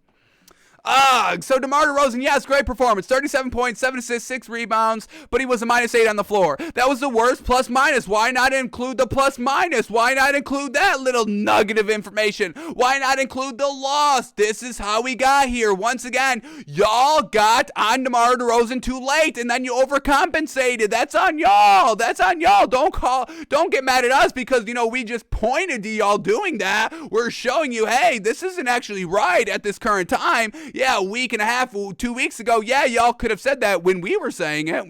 Speaker 1: So DeMar DeRozan, yes, great performance. 37 points, 7 assists, 6 rebounds, but he was a -8 on the floor. That was the worst plus-minus. Why not include the plus-minus? Why not include that little nugget of information? Why not include the loss? This is how we got here. Once again, y'all got on DeMar DeRozan too late, and then you overcompensated. That's on y'all. That's on y'all. Don't get mad at us because, we just pointed to y'all doing that. We're showing you, hey, this isn't actually right at this current time. Yeah, a week and a half, 2 weeks ago, yeah, y'all could have said that when we were saying it,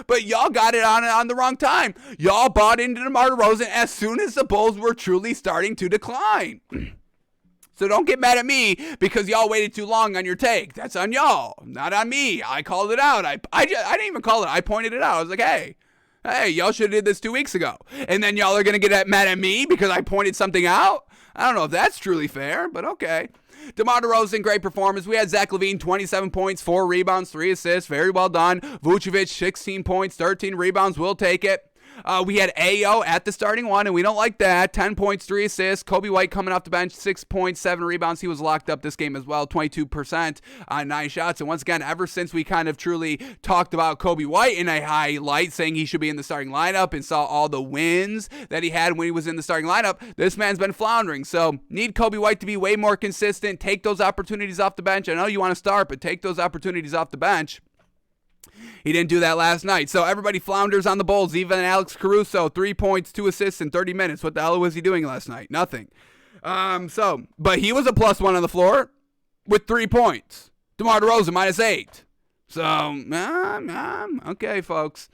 Speaker 1: but y'all got it on the wrong time. Y'all bought into DeMar DeRozan as soon as the Bulls were truly starting to decline. So don't get mad at me because y'all waited too long on your take. That's on y'all, not on me. I called it out. I didn't even call it. I pointed it out. I was like, hey, y'all should have did this 2 weeks ago. And then y'all are going to get mad at me because I pointed something out? I don't know if that's truly fair, but okay. DeMar DeRozan, great performance. We had Zach LaVine, 27 points, 4 rebounds, 3 assists. Very well done. Vucevic, 16 points, 13 rebounds. We'll take it. We had Ayo at the starting one, and we don't like that. 10 points, 3 assists. Kobe White coming off the bench, 6 points, 7 rebounds. He was locked up this game as well, 22% on 9 shots. And once again, ever since we kind of truly talked about Kobe White in a highlight, saying he should be in the starting lineup and saw all the wins that he had when he was in the starting lineup, this man's been floundering. So need Kobe White to be way more consistent. Take those opportunities off the bench. I know you want to start, but take those opportunities off the bench. He didn't do that last night. So everybody flounders on the Bulls. Even Alex Caruso, 3 points, 2 assists in 30 minutes. What the hell was he doing last night? Nothing. But he was a +1 on the floor with 3 points. DeMar DeRozan, -8. So, okay, folks.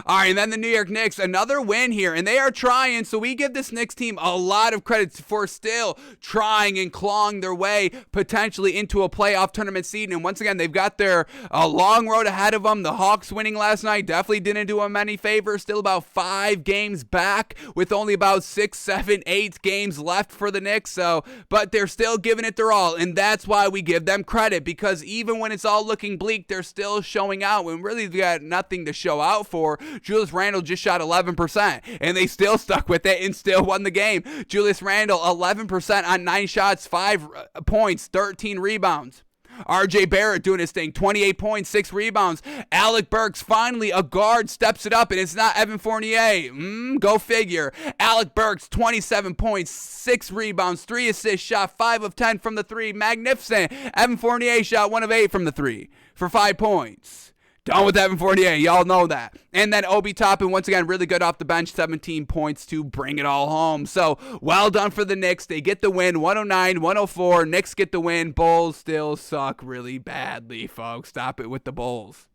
Speaker 1: All right, and then the New York Knicks, another win here, and they are trying, so we give this Knicks team a lot of credit for still trying and clawing their way potentially into a playoff tournament seed, and once again, they've got their long road ahead of them. The Hawks winning last night definitely didn't do them any favors, still about 5 games back with only about 6, 7, 8 games left for the Knicks, but they're still giving it their all, and that's why we give them credit, because even when it's all looking bleak, they're still showing out when really they got nothing to show out for. Julius Randle just shot 11%, and they still stuck with it and still won the game. Julius Randle, 11% on 9 shots, 5 points, 13 rebounds. RJ Barrett doing his thing, 28 points, 6 rebounds. Alec Burks, finally a guard, steps it up, and it's not Evan Fournier. Go figure. Alec Burks, 27 points, 6 rebounds, 3 assists, shot 5 of 10 from the 3. Magnificent. Evan Fournier shot 1 of 8 from the 3 for 5 points. Done with Evan Fournier. Y'all know that. And then Obi Toppin, once again, really good off the bench, 17 points to bring it all home. So, well done for the Knicks. They get the win, 109-104. Knicks get the win. Bulls still suck really badly, folks. Stop it with the Bulls.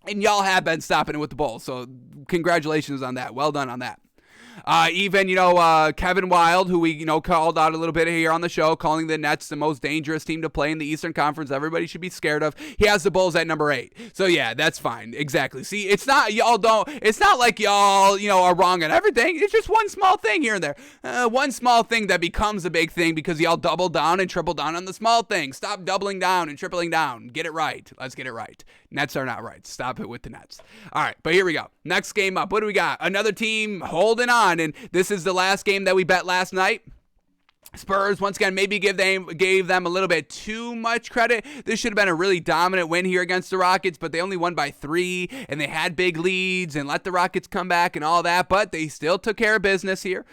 Speaker 1: And y'all have been stopping it with the Bulls. So, congratulations on that. Well done on that. Even, Kevin Wild, who we, called out a little bit here on the show, calling the Nets the most dangerous team to play in the Eastern Conference. Everybody should be scared of. He has the Bulls at number 8. So, yeah, that's fine. Exactly. See, it's not like y'all, are wrong on everything. It's just one small thing here and there. One small thing that becomes a big thing because y'all double down and triple down on the small things. Stop doubling down and tripling down. Get it right. Let's get it right. Nets are not right. Stop it with the Nets. All right, but here we go. Next game up. What do we got? Another team holding on, and this is the last game that we bet last night. Spurs, once again, maybe gave them a little bit too much credit. This should have been a really dominant win here against the Rockets, but they only won by 3, and they had big leads and let the Rockets come back and all that, but they still took care of business here.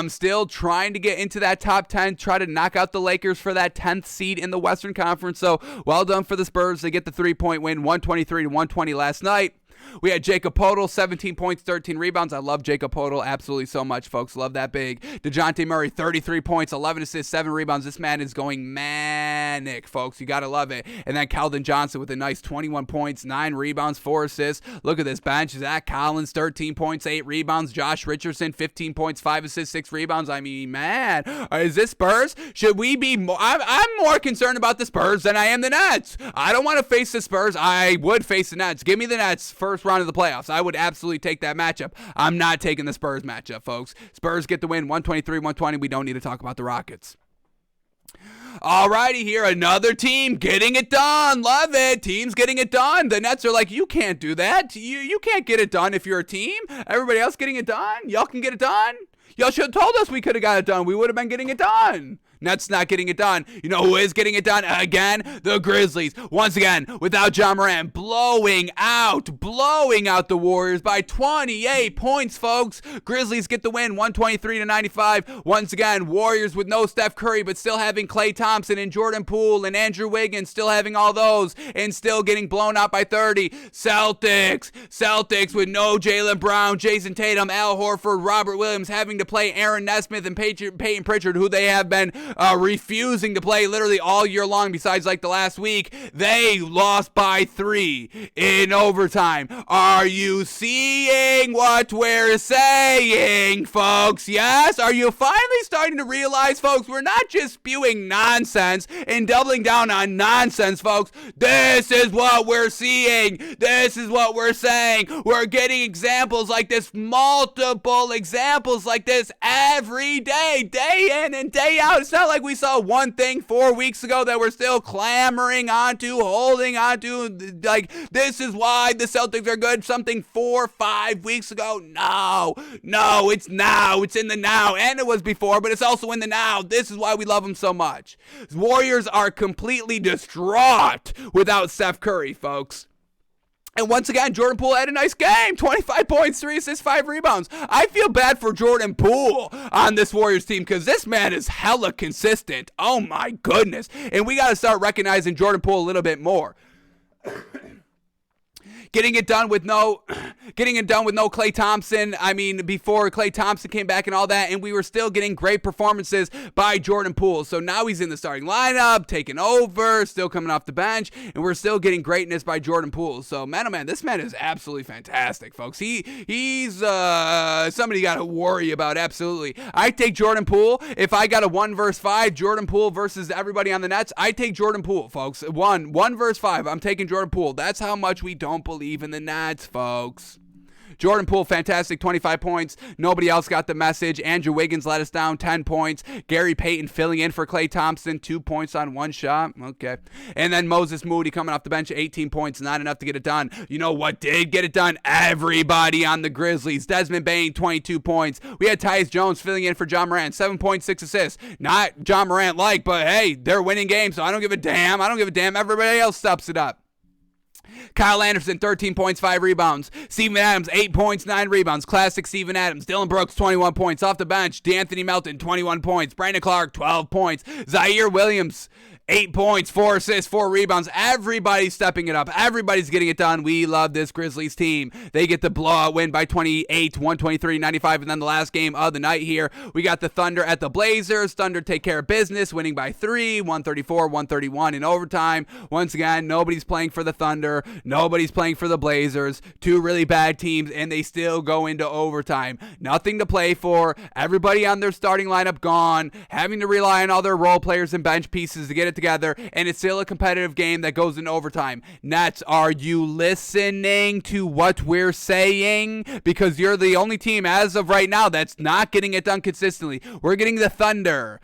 Speaker 1: Still trying to get into that top 10, try to knock out the Lakers for that 10th seed in the Western Conference, so well done for the Spurs. They get the 3-point win, 123-120 last night. We had Jacob Poeltl, 17 points, 13 rebounds. I love Jacob Poeltl absolutely so much, folks. Love that big. DeJounte Murray, 33 points, 11 assists, 7 rebounds. This man is going manic, folks. You got to love it. And then Keldon Johnson with a nice 21 points, 9 rebounds, 4 assists. Look at this bench. Zach Collins, 13 points, 8 rebounds. Josh Richardson, 15 points, 5 assists, 6 rebounds. I mean, man, is this Spurs? Should we be more? I'm more concerned about the Spurs than I am the Nets. I don't want to face the Spurs. I would face the Nets. Give me the Nets first round of the playoffs. I would absolutely take that matchup. I'm not taking the Spurs matchup, folks. Spurs get the win, 123-120. We don't need to talk about the Rockets. Alrighty, here, another team getting it done. Love it. Teams getting it done. The Nets are like, you can't do that. You can't get it done if you're a team. Everybody else getting it done. Y'all can get it done. Y'all should have told us we could have got it done. We would have been getting it done. Nets not getting it done. You know who is getting it done again? The Grizzlies. Once again, without John Morant, blowing out the Warriors by 28 points, folks. Grizzlies get the win, 123-95. Once again, Warriors with no Steph Curry, but still having Klay Thompson and Jordan Poole and Andrew Wiggins, still having all those, and still getting blown out by 30. Celtics with no Jaylen Brown, Jason Tatum, Al Horford, Robert Williams, having to play Aaron Nesmith and Peyton Pritchard, who they have been refusing to play literally all year long besides like the last week. They lost by 3 in overtime. Are you seeing what we're saying, folks? Yes? Are you finally starting to realize, folks, we're not just spewing nonsense and doubling down on nonsense, folks. This is what we're seeing. This is what we're saying. We're getting examples like this, multiple examples like this every day, day in and day out. It's not like we saw one thing 4 weeks ago that we're still clamoring onto, holding onto, like, this is why the Celtics are good, something 4 or 5 weeks ago. No, it's now. It's in the now, and it was before, but it's also in the now. This is why we love them so much. Warriors are completely distraught without Steph Curry, folks. And once again, Jordan Poole had a nice game. 25 points, 3 assists, 5 rebounds. I feel bad for Jordan Poole on this Warriors team because this man is hella consistent. Oh, my goodness. And we got to start recognizing Jordan Poole a little bit more. getting it done with no Klay Thompson. I mean, before Klay Thompson came back and all that, and we were still getting great performances by Jordan Poole. So now he's in the starting lineup, taking over, still coming off the bench, and we're still getting greatness by Jordan Poole. So, man, oh man, this man is absolutely fantastic, folks. He's somebody you got to worry about, absolutely. I take Jordan Poole. If I got a 1 versus 5, Jordan Poole versus everybody on the Nets, I take Jordan Poole, folks. 1 versus 5, I'm taking Jordan Poole. That's how much we don't believe in the Nets, folks. Jordan Poole, fantastic, 25 points. Nobody else got the message. Andrew Wiggins let us down, 10 points. Gary Payton filling in for Klay Thompson, 2 points on 1 shot. Okay. And then Moses Moody coming off the bench, 18 points, not enough to get it done. You know what did get it done? Everybody on the Grizzlies. Desmond Bane, 22 points. We had Tyus Jones filling in for John Morant, 7.6 assists. Not John Morant-like, but hey, they're winning games, so I don't give a damn. Everybody else steps it up. Kyle Anderson, 13 points, 5 rebounds. Steven Adams, 8 points, 9 rebounds. Classic Steven Adams. Dylan Brooks, 21 points. Off the bench, D'Anthony Melton, 21 points. Brandon Clark, 12 points. Zaire Williams, 8 points, 4 assists, 4 rebounds. Everybody's stepping it up. Everybody's getting it done. We love this Grizzlies team. They get the blowout win by 28, 123-95. And then the last game of the night here, we got the Thunder at the Blazers. Thunder take care of business, winning by 3, 134-131 in overtime. Once again, nobody's playing for the Thunder. Nobody's playing for the Blazers. 2 really bad teams, and they still go into overtime. Nothing to play for. Everybody on their starting lineup gone. Having to rely on all their role players and bench pieces to get it together, and it's still a competitive game that goes into overtime. Nets, are you listening to what we're saying? Because you're the only team as of right now that's not getting it done consistently. We're getting the Thunder,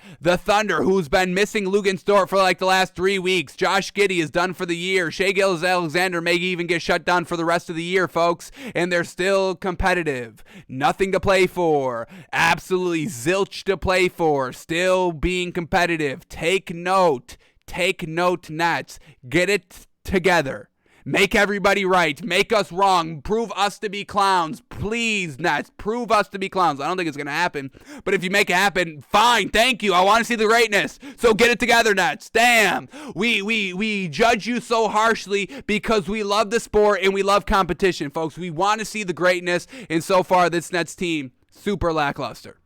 Speaker 1: who's been missing Lugansdorf for like the last 3 weeks. Josh Giddey is done for the year. Shai Gilgeous-Alexander may even get shut down for the rest of the year, folks, and they're still competitive. Nothing to play for. Absolutely zilch to play for. Still being competitive. Take note, Nets. Get it together. Make everybody right. Make us wrong. Prove us to be clowns. Please, Nets, prove us to be clowns. I don't think it's going to happen. But if you make it happen, fine. Thank you. I want to see the greatness. So get it together, Nets. Damn. We judge you so harshly because we love the sport and we love competition, folks. We want to see the greatness. And so far, this Nets team, super lackluster.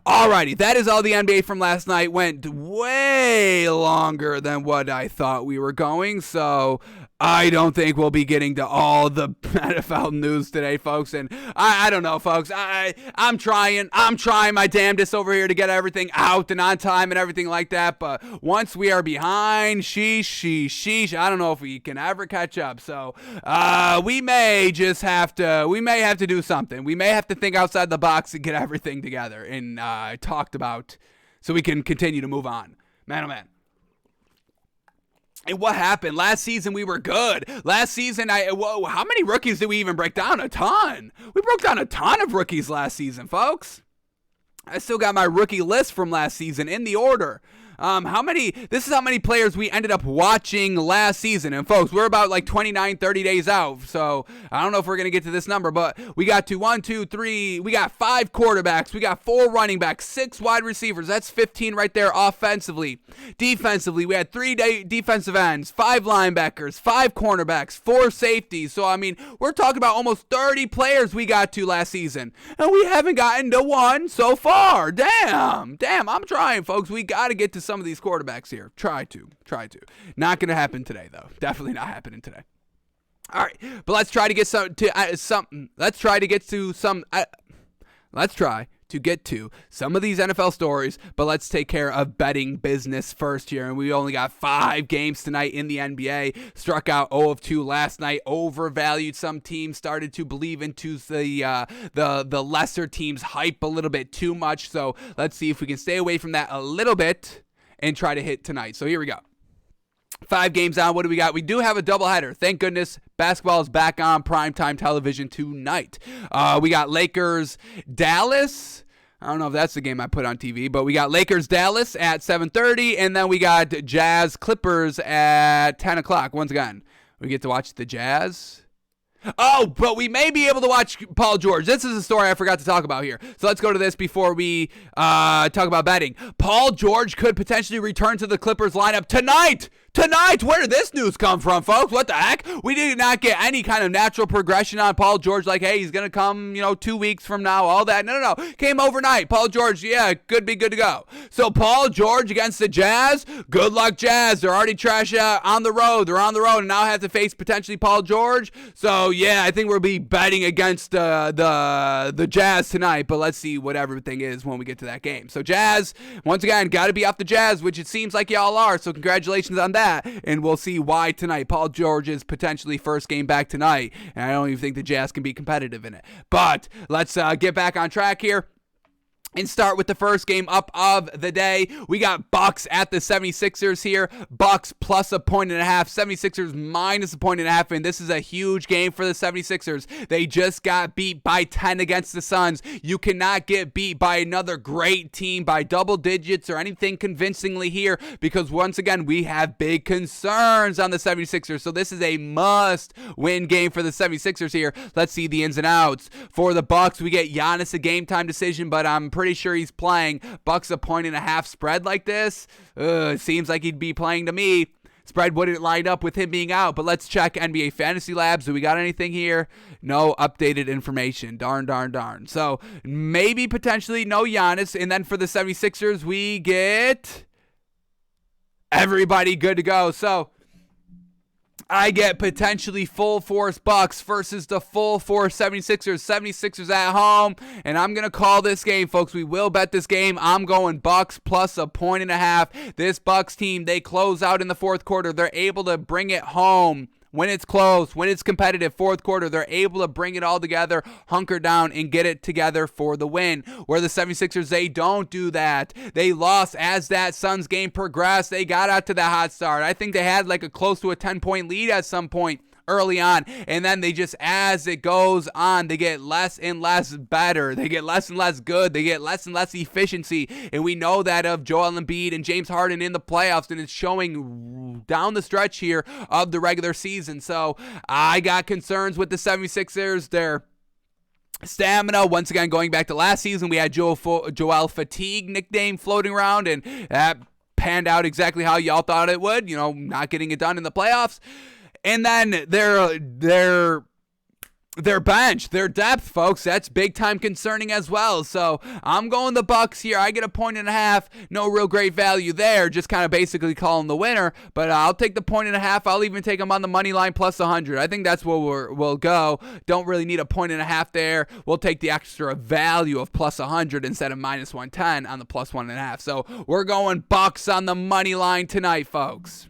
Speaker 1: Alrighty, that is all the NBA from last night. Went way longer than what I thought we were going, so I don't think we'll be getting to all the NFL news today, folks. And I don't know, folks. I'm trying my damnedest over here to get everything out and on time and everything like that. But once we are behind, sheesh, I don't know if we can ever catch up. So we may have to do something. We may have to think outside the box and get everything together and talked about so we can continue to move on. Man, oh man. And what happened? Last season, we were good. Last season, how many rookies did we even break down? A ton. We broke down a ton of rookies last season, folks. I still got my rookie list from last season in the order. This is how many players we ended up watching last season. And folks, we're about like 29, 30 days out. So I don't know if we're going to get to this number, but we got to 1, 2, 3. We got 5 quarterbacks. We got 4 running backs, 6 wide receivers. That's 15 right there offensively. Defensively, we had 3 defensive ends, 5 linebackers, 5 cornerbacks, 4 safeties. So, I mean, we're talking about almost 30 players we got to last season. And we haven't gotten to one so far. Damn, I'm trying, folks. We got to get to some of these quarterbacks here. Try to. Not going to happen today, though. Definitely not happening today. All right, but let's try to get Let's try to get to some of these NFL stories, but let's take care of betting business first here. And we only got 5 games tonight in the NBA. Struck out 0 of 2 last night. Overvalued some teams. Started to believe into the lesser teams' hype a little bit too much. So let's see if we can stay away from that a little bit and try to hit tonight. So here we go. 5 games on. What do we got? We do have a doubleheader. Thank goodness. Basketball is back on primetime television tonight. We got Lakers, Dallas. I don't know if that's the game I put on TV, but we got Lakers, Dallas at 7:30, and then we got Jazz, Clippers at 10 o'clock. Once again, we get to watch the Jazz. Oh, but we may be able to watch Paul George. This is a story I forgot to talk about here. So let's go to this before we talk about betting. Paul George could potentially return to the Clippers lineup tonight. Tonight, where did this news come from, folks? What the heck? We did not get any kind of natural progression on Paul George, like, hey, he's going to come, 2 weeks from now, all that. No. Came overnight. Paul George, yeah, could be good to go. So, Paul George against the Jazz. Good luck, Jazz. They're already trash on the road. They're on the road and now have to face potentially Paul George. So, yeah, I think we'll be betting against the Jazz tonight, but let's see what everything is when we get to that game. So, Jazz, once again, got to be off the Jazz, which it seems like y'all are, so congratulations on that. And we'll see why tonight. Paul George's potentially first game back tonight, and I don't even think the Jazz can be competitive in it. But let's get back on track here and start with the first game up of the day. We got Bucks at the 76ers here. Bucks plus 1.5. 76ers minus 1.5. And this is a huge game for the 76ers. They just got beat by 10 against the Suns. You cannot get beat by another great team by double digits or anything convincingly here, because once again, we have big concerns on the 76ers. So this is a must-win game for the 76ers here. Let's see the ins and outs. For the Bucks, we get Giannis a game-time decision, but I'm pretty sure he's playing. Bucks 1.5 spread like this. It seems like he'd be playing to me. Spread wouldn't line up with him being out, but let's check NBA Fantasy Labs. Do we got anything here? No updated information. Darn. So maybe potentially no Giannis. And then for the 76ers, we get everybody good to go. So I get potentially full force Bucks versus the full force 76ers. 76ers at home, and I'm going to call this game, folks. We will bet this game. I'm going Bucks plus 1.5. This Bucks team, they close out in the fourth quarter. They're able to bring it home. When it's close, when it's competitive, fourth quarter, they're able to bring it all together, hunker down, and get it together for the win. Where the 76ers, they don't do that. They lost as that Suns game progressed. They got out to the hot start. I think they had like a close to a 10-point lead at some point early on, and then they just, as it goes on, they get less and less better. They get less and less good. They get less and less efficiency, and we know that of Joel Embiid and James Harden in the playoffs, and it's showing down the stretch here of the regular season. So I got concerns with the 76ers. Their stamina, once again, going back to last season, we had Joel Fatigue nickname floating around, and that panned out exactly how y'all thought it would, not getting it done in the playoffs. And then their bench, their depth, folks, that's big time concerning as well. So I'm going the Bucks here. I get 1.5. No real great value there. Just kind of basically calling the winner. But I'll take the 1.5. I'll even take them on the money line plus 100. I think that's where we'll go. Don't really need 1.5 there. We'll take the extra value of plus 100 instead of minus 110 on the plus 1.5. So we're going Bucks on the money line tonight, folks.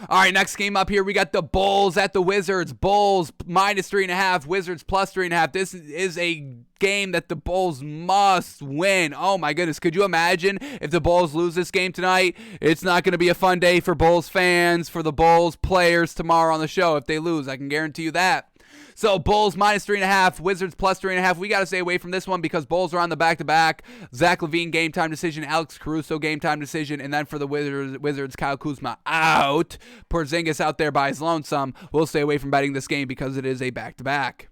Speaker 1: All right, next game up here, we got the Bulls at the Wizards. Bulls minus 3.5, Wizards plus 3.5. This is a game that the Bulls must win. Oh my goodness, could you imagine if the Bulls lose this game tonight? It's not going to be a fun day for Bulls fans, for the Bulls players tomorrow on the show if they lose. I can guarantee you that. So Bulls minus 3.5, Wizards plus 3.5. We got to stay away from this one because Bulls are on the back-to-back. Zach LaVine game time decision, Alex Caruso game time decision, and then for the Wizards, Kyle Kuzma out. Porzingis out there by his lonesome. We'll stay away from betting this game because it is a back-to-back.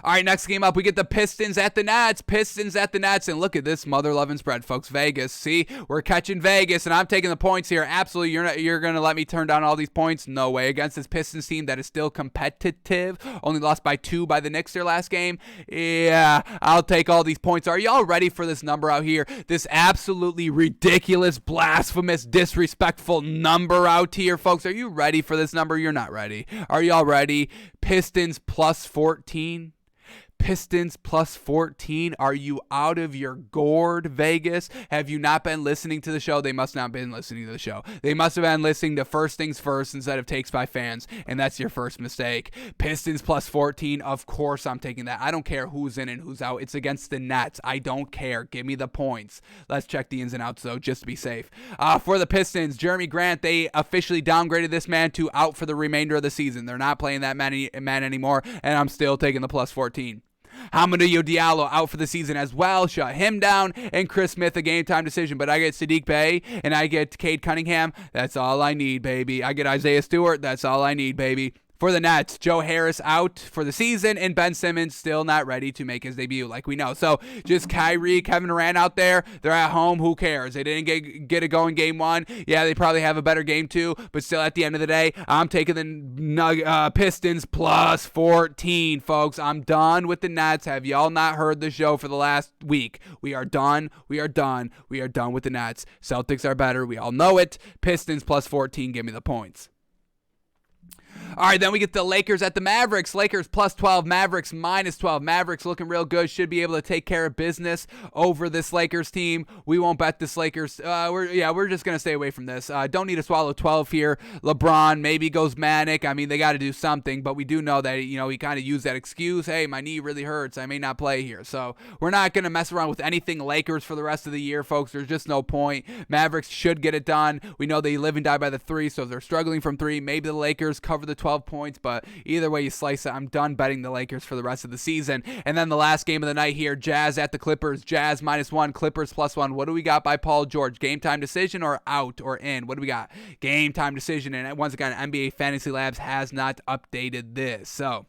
Speaker 1: All right, next game up, we get the Pistons at the Nets. Pistons at the Nets, and look at this mother-loving spread, folks. Vegas, see? We're catching Vegas, and I'm taking the points here. Absolutely, you're going to let me turn down all these points? No way. Against this Pistons team that is still competitive, only lost by 2 by the Knicks their last game. Yeah, I'll take all these points. Are y'all ready for this number out here? This absolutely ridiculous, blasphemous, disrespectful number out here, folks. Are you ready for this number? You're not ready. Are y'all ready? Pistons plus 14. Pistons plus 14. Are you out of your gourd, Vegas? Have you not been listening to the show? They must not have been listening to the show. They must have been listening to First Things First instead of Takes by Fans, and that's your first mistake. Pistons plus 14. Of course I'm taking that. I don't care who's in and who's out. It's against the Nets. I don't care. Give me the points. Let's check the ins and outs, though, just to be safe. For the Pistons, Jeremy Grant, they officially downgraded this man to out for the remainder of the season. They're not playing that man anymore, and I'm still taking the plus 14. Hamidou Diallo out for the season as well. Shut him down. And Chris Smith, a game-time decision. But I get Sadiq Bey, and I get Cade Cunningham. That's all I need, baby. I get Isaiah Stewart. That's all I need, baby. for the Nets. Joe Harris out for the season, and Ben Simmons still not ready to make his debut, like we know. So just Kyrie, Kevin Durant out there. They're at home. Who cares? They didn't get it going game one. Yeah, they probably have a better game two, but still at the end of the day, I'm taking the Pistons plus 14, folks. I'm done with the Nets. Have y'all not heard the show for the last week? We are done. We are done. We are done with the Nets. Celtics are better. We all know it. Pistons plus 14. Give me the points. All right, then we get the Lakers at the Mavericks. Lakers plus 12, Mavericks minus 12. Mavericks looking real good. Should be able to take care of business over this Lakers team. We won't bet this Lakers. We're just going to stay away from this. Don't need to swallow 12 here. LeBron maybe goes manic. I mean, they got to do something, but we do know that, he kind of used that excuse. Hey, my knee really hurts. I may not play here. So we're not going to mess around with anything Lakers for the rest of the year, folks. There's just no point. Mavericks should get it done. We know they live and die by the three, so if they're struggling from three, maybe the Lakers cover the 12 points, but either way you slice it, I'm done betting the Lakers for the rest of the season. And then the last game of the night here, Jazz at the Clippers. Jazz minus 1, Clippers plus 1. What do we got by Paul George? Game time decision or out or in? What do we got? Game time decision. And once again, NBA Fantasy Labs has not updated this. So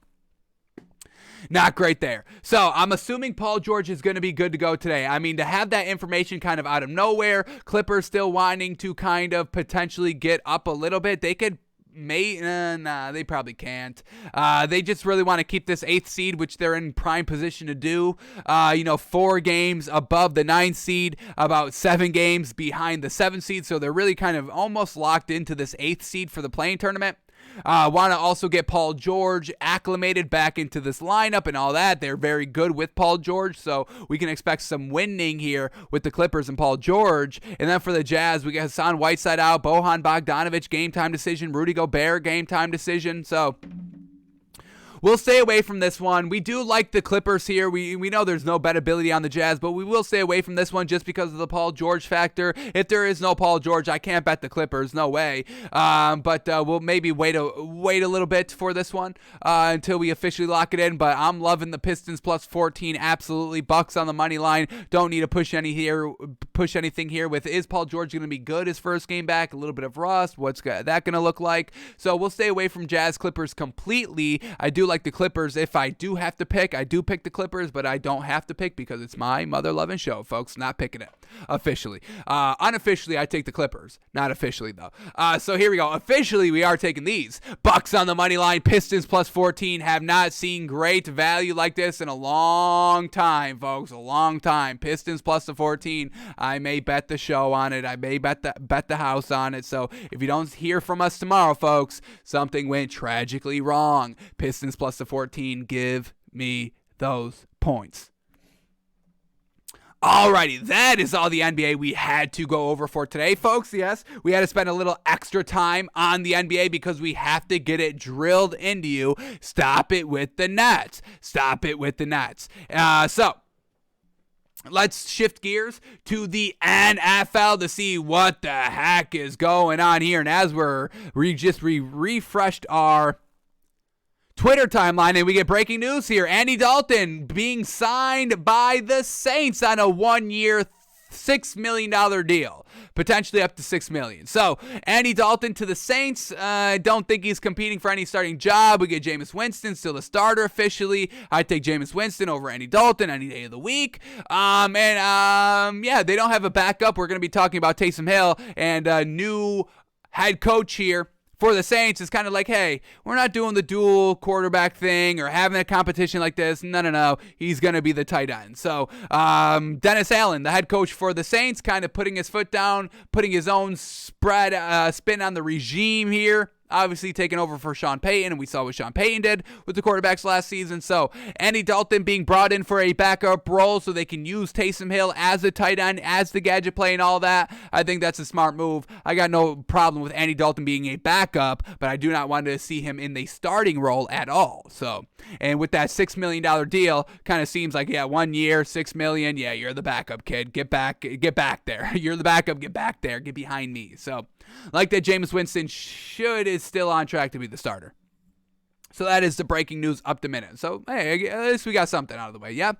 Speaker 1: not great there. So I'm assuming Paul George is going to be good to go today. I mean, to have that information kind of out of nowhere, Clippers still wanting to kind of potentially get up a little bit. They could they probably can't. They just really want to keep this 8th seed, which they're in prime position to do. 4 games above the 9th seed, about 7 games behind the 7th seed. So they're really kind of almost locked into this 8th seed for the playing tournament. Want to also get Paul George acclimated back into this lineup and all that. They're very good with Paul George, so we can expect some winning here with the Clippers and Paul George. And then for the Jazz, we got Hassan Whiteside out, Bojan Bogdanovic, game time decision, Rudy Gobert, game time decision. So we'll stay away from this one. We do like the Clippers here. We know there's no bettability on the Jazz, but we will stay away from this one just because of the Paul George factor. If there is no Paul George, I can't bet the Clippers. No way. But we'll maybe wait a little bit for this one until we officially lock it in. But I'm loving the Pistons plus 14. Absolutely. Bucks on the money line. Don't need to push anything here with, is Paul George going to be good his first game back? A little bit of rust. What's that going to look like? So we'll stay away from Jazz Clippers completely. I do like the Clippers. If I do have to pick, I do pick the Clippers, but I don't have to pick because it's my mother-loving show, folks. Not picking it officially. Unofficially, I take the Clippers. Not officially, though. So here we go. Officially, we are taking these. Bucks on the money line. Pistons plus 14. Have not seen great value like this in a long time, folks. A long time. Pistons plus the 14. I may bet the show on it. I may bet the house on it. So if you don't hear from us tomorrow, folks, something went tragically wrong. Pistons plus the 14. Give me those points. Alrighty, that is all the NBA we had to go over for today, folks. Yes, we had to spend a little extra time on the NBA because we have to get it drilled into you. Stop it with the Nets. Stop it with the Nets. So let's shift gears to the NFL to see what the heck is going on here. And as we refreshed our Twitter timeline, and we get breaking news here. Andy Dalton being signed by the Saints on a 1-year, $6 million deal, potentially up to $6 million. So Andy Dalton to the Saints. Don't think he's competing for any starting job. We get Jameis Winston still the starter officially. I take Jameis Winston over Andy Dalton any day of the week. They don't have a backup. We're going to be talking about Taysom Hill and a new head coach here for the Saints. Is kind of like, hey, we're not doing the dual quarterback thing or having a competition like this. No. He's going to be the tight end. So Dennis Allen, the head coach for the Saints, kind of putting his foot down, putting his own spin on the regime here. Obviously taking over for Sean Payton, and we saw what Sean Payton did with the quarterbacks last season. So Andy Dalton being brought in for a backup role so they can use Taysom Hill as the tight end, as the gadget play and all that. I think that's a smart move. I got no problem with Andy Dalton being a backup, but I do not want to see him in the starting role at all. So, and with that $6 million deal, kind of seems like, 1 year, $6 million. Yeah, you're the backup, kid. Get back there. You're the backup. Get back there. Get behind me. So, like that, Jameis Winston is still on track to be the starter. So that is the breaking news up to minute. So, hey, at least we got something out of the way, yeah?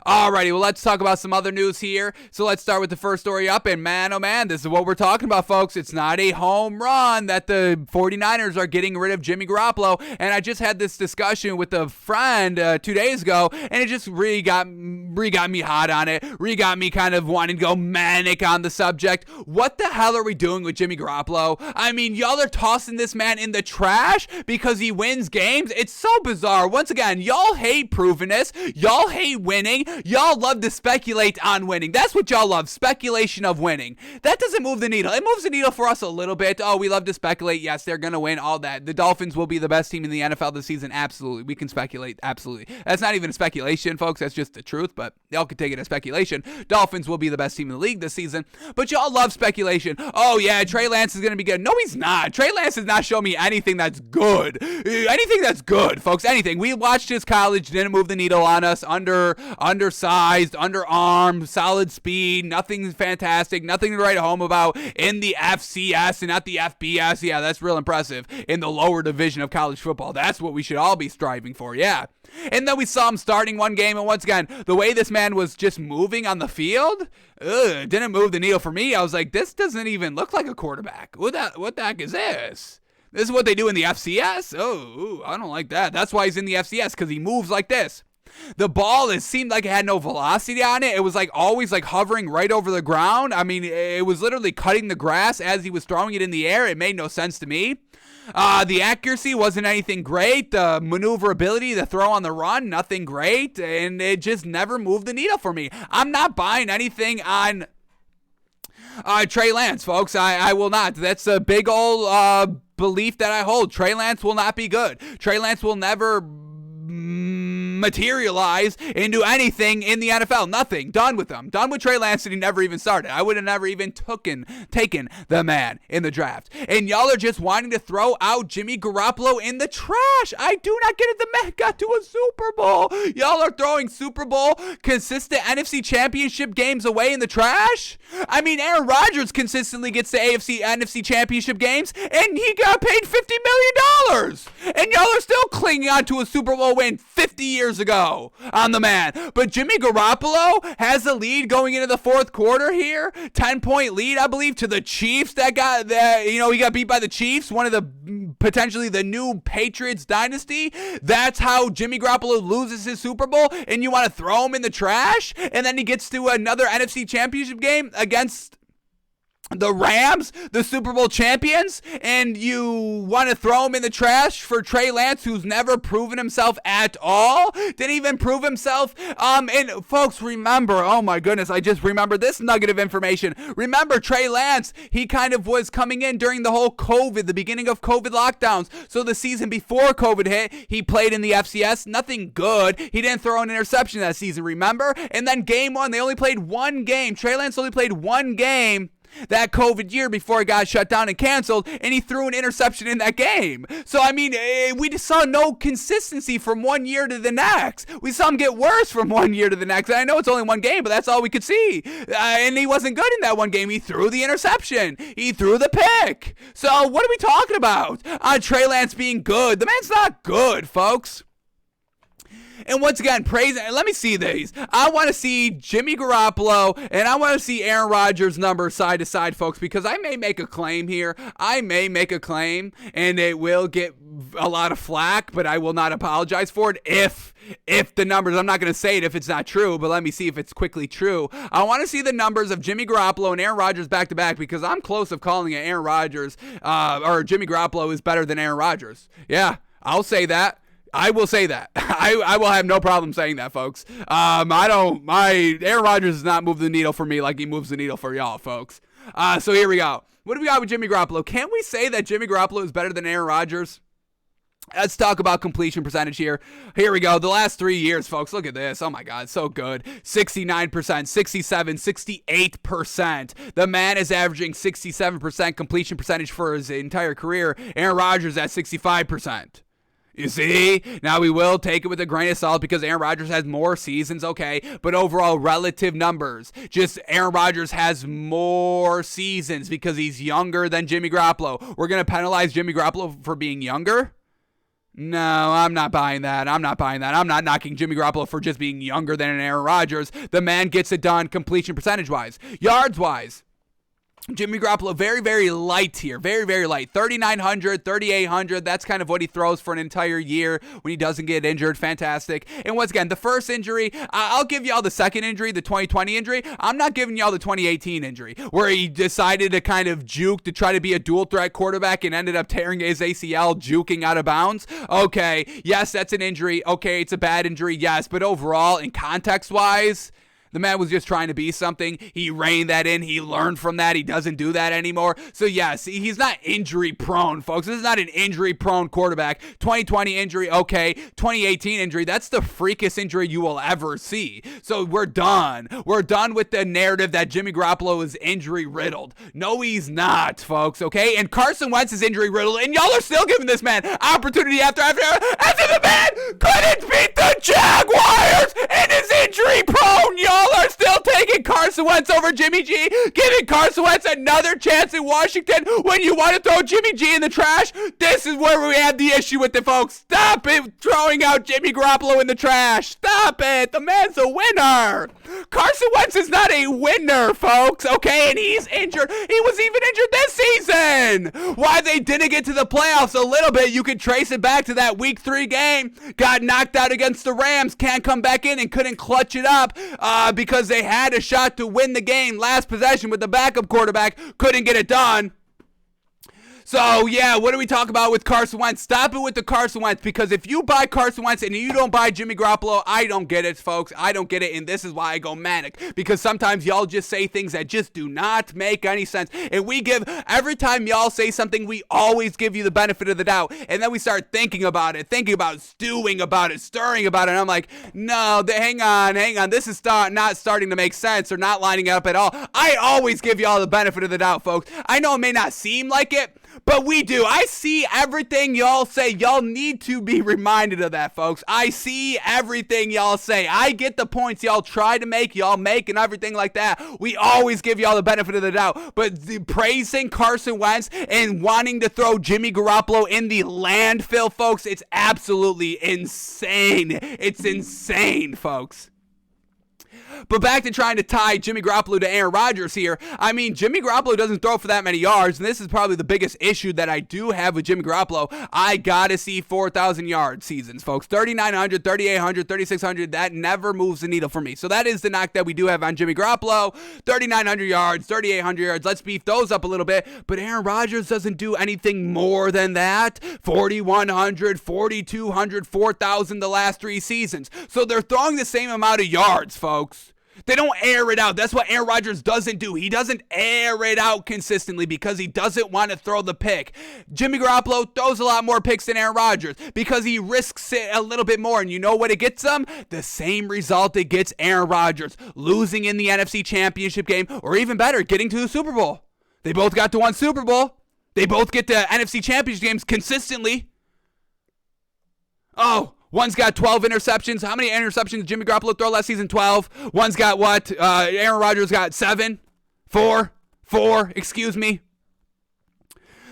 Speaker 1: Alrighty, well, let's talk about some other news here. So let's start with the first story up. And man, oh man, this is what we're talking about, folks. It's not a home run that the 49ers are getting rid of Jimmy Garoppolo. And I just had this discussion with a friend 2 days ago, and it just really got me hot on it. Really got me kind of wanting to go manic on the subject. What the hell are we doing with Jimmy Garoppolo? I mean, y'all are tossing this man in the trash because he wins games. It's so bizarre. Once again, y'all hate provenness. Y'all hate winning. Y'all love to speculate on winning. That's what y'all love, speculation of winning. That doesn't move the needle. It moves the needle for us a little bit. Oh, we love to speculate. Yes, they're going to win, all that. The Dolphins will be the best team in the NFL this season. Absolutely. We can speculate. Absolutely. That's not even a speculation, folks. That's just the truth, but y'all can take it as speculation. Dolphins will be the best team in the league this season, but y'all love speculation. Oh, yeah, Trey Lance is going to be good. No, he's not. Trey Lance has not shown me anything that's good. Anything that's good, folks. Anything. We watched his college, didn't move the needle on us. Undersized, underarmed, solid speed, nothing fantastic, nothing to write home about in the FCS and not the FBS. Yeah, that's real impressive. In the lower division of college football, that's what we should all be striving for, yeah. And then we saw him starting one game, and once again, the way this man was just moving on the field, didn't move the needle for me. I was like, this doesn't even look like a quarterback. What the heck is this? This is what they do in the FCS? Oh, I don't like that. That's why he's in the FCS, because he moves like this. The ball, it seemed like it had no velocity on it. It was like always like hovering right over the ground. I mean, it was literally cutting the grass as he was throwing it in the air. It made no sense to me. The accuracy wasn't anything great. The maneuverability, the throw on the run, nothing great. And it just never moved the needle for me. I'm not buying anything on Trey Lance, folks. I will not. That's a big old belief that I hold. Trey Lance will not be good. Trey Lance will never materialize into anything in the NFL. Nothing. Done with him. Done with Trey Lance, and he never even started. I would have never even taken the man in the draft. And y'all are just wanting to throw out Jimmy Garoppolo in the trash. I do not get it. The man got to a Super Bowl. Y'all are throwing Super Bowl consistent NFC championship games away in the trash? I mean, Aaron Rodgers consistently gets to NFC championship games, and he got paid $50 million. And y'all are still clinging on to a Super Bowl win 50 years ago on the man. But Jimmy Garoppolo has the lead going into the fourth quarter here. 10-point lead, I believe, to the Chiefs. He got beat by the Chiefs, one of the potentially the new Patriots dynasty. That's how Jimmy Garoppolo loses his Super Bowl, and you want to throw him in the trash? And then he gets to another NFC championship game against the Rams, the Super Bowl champions, and you want to throw him in the trash for Trey Lance, who's never proven himself at all? Didn't even prove himself. And folks, remember, oh my goodness, I just remembered this nugget of information. Remember, Trey Lance, he kind of was coming in during the whole the beginning of COVID lockdowns. So the season before COVID hit, he played in the FCS, nothing good. He didn't throw an interception that season, remember? And then game one, they only played one game. Trey Lance only played one game that COVID year before it got shut down and canceled, and he threw an interception in that game. So, I mean, we just saw no consistency from one year to the next. We saw him get worse from one year to the next. And I know it's only one game, but that's all we could see. And he wasn't good in that one game. He threw the interception. He threw the pick. So, what are we talking about? Trey Lance being good. The man's not good, folks. And once again, let me see these. I want to see Jimmy Garoppolo, and I want to see Aaron Rodgers' numbers side to side, folks, because I may make a claim here. I may make a claim, and it will get a lot of flack, but I will not apologize for it if the numbers, I'm not going to say it if it's not true, but let me see if it's quickly true. I want to see the numbers of Jimmy Garoppolo and Aaron Rodgers back to back, because I'm close of calling it Aaron Rodgers, or Jimmy Garoppolo is better than Aaron Rodgers. Yeah, I'll say that. I will say that. I will have no problem saying that, folks. Aaron Rodgers does not move the needle for me like he moves the needle for y'all, folks. So here we go. What do we got with Jimmy Garoppolo? Can't we say that Jimmy Garoppolo is better than Aaron Rodgers? Let's talk about completion percentage here. Here we go. The last 3 years, folks. Look at this. Oh, my God. So good. 69%, 67, 68%. The man is averaging 67% completion percentage for his entire career. Aaron Rodgers at 65%. You see? Now, we will take it with a grain of salt because Aaron Rodgers has more seasons, okay? But overall, relative numbers. Just Aaron Rodgers has more seasons because he's younger than Jimmy Garoppolo. We're going to penalize Jimmy Garoppolo for being younger? No, I'm not buying that. I'm not knocking Jimmy Garoppolo for just being younger than an Aaron Rodgers. The man gets it done completion percentage-wise. Yards-wise, Jimmy Garoppolo, very, very light here. Very, very light. 3,900, 3,800. That's kind of what he throws for an entire year when he doesn't get injured. Fantastic. And once again, the first injury, I'll give y'all the second injury, the 2020 injury. I'm not giving y'all the 2018 injury, where he decided to kind of juke to try to be a dual threat quarterback and ended up tearing his ACL, juking out of bounds. Okay, yes, that's an injury. Okay, it's a bad injury, yes. But overall, in context-wise, the man was just trying to be something. He reined that in. He learned from that. He doesn't do that anymore. So, yes, he's not injury-prone, folks. This is not an injury-prone quarterback. 2020 injury, okay. 2018 injury, that's the freakiest injury you will ever see. So, we're done. We're done with the narrative that Jimmy Garoppolo is injury-riddled. No, he's not, folks, okay? And Carson Wentz is injury-riddled, and y'all are still giving this man opportunity after the man couldn't beat the Jaguars and is injury-prone, y'all. Are still taking Carson Wentz over Jimmy G, giving Carson Wentz another chance in Washington when you want to throw Jimmy G in the trash. This is where we have the issue with it, folks. Stop it throwing out Jimmy Garoppolo in the trash. Stop it. The man's a winner. Carson Wentz is not a winner, folks, okay? And he's injured. He was even injured this season. Why they didn't get to the playoffs a little bit, you could trace it back to that week 3 game. Got knocked out against the Rams. Can't come back in and couldn't clutch it up. Because they had a shot to win the game last possession with the backup quarterback, couldn't get it done. So, yeah, what do we talk about with Carson Wentz? Stop it with the Carson Wentz, because if you buy Carson Wentz and you don't buy Jimmy Garoppolo, I don't get it, folks. I don't get it, and this is why I go manic, because sometimes y'all just say things that just do not make any sense, and every time y'all say something, we always give you the benefit of the doubt, and then we start thinking about it, stewing about it, stirring about it, and I'm like, no, hang on, this is not starting to make sense, or not lining up at all. I always give y'all the benefit of the doubt, folks. I know it may not seem like it, but we do. I see everything y'all say. Y'all need to be reminded of that, folks. I see everything y'all say. I get the points y'all try to make, y'all make, and everything like that. We always give y'all the benefit of the doubt. But praising Carson Wentz and wanting to throw Jimmy Garoppolo in the landfill, folks, it's absolutely insane. It's insane, folks. But back to trying to tie Jimmy Garoppolo to Aaron Rodgers here. I mean, Jimmy Garoppolo doesn't throw for that many yards, and this is probably the biggest issue that I do have with Jimmy Garoppolo. I gotta see 4,000 yard seasons, folks. 3,900, 3,800, 3,600, that never moves the needle for me. So that is the knock that we do have on Jimmy Garoppolo. 3,900 yards, 3,800 yards. Let's beef those up a little bit. But Aaron Rodgers doesn't do anything more than that. 4,100, 4,200, 4,000 the last 3 seasons. So they're throwing the same amount of yards, folks. They don't air it out. That's what Aaron Rodgers doesn't do. He doesn't air it out consistently because he doesn't want to throw the pick. Jimmy Garoppolo throws a lot more picks than Aaron Rodgers because he risks it a little bit more. And you know what it gets them? The same result it gets Aaron Rodgers. Losing in the NFC Championship game, or even better, getting to the Super Bowl. They both got to one Super Bowl. They both get to NFC Championship games consistently. Oh, one's got 12 interceptions. How many interceptions did Jimmy Garoppolo throw last season? 12. One's got what? Aaron Rodgers got 7. 4, excuse me.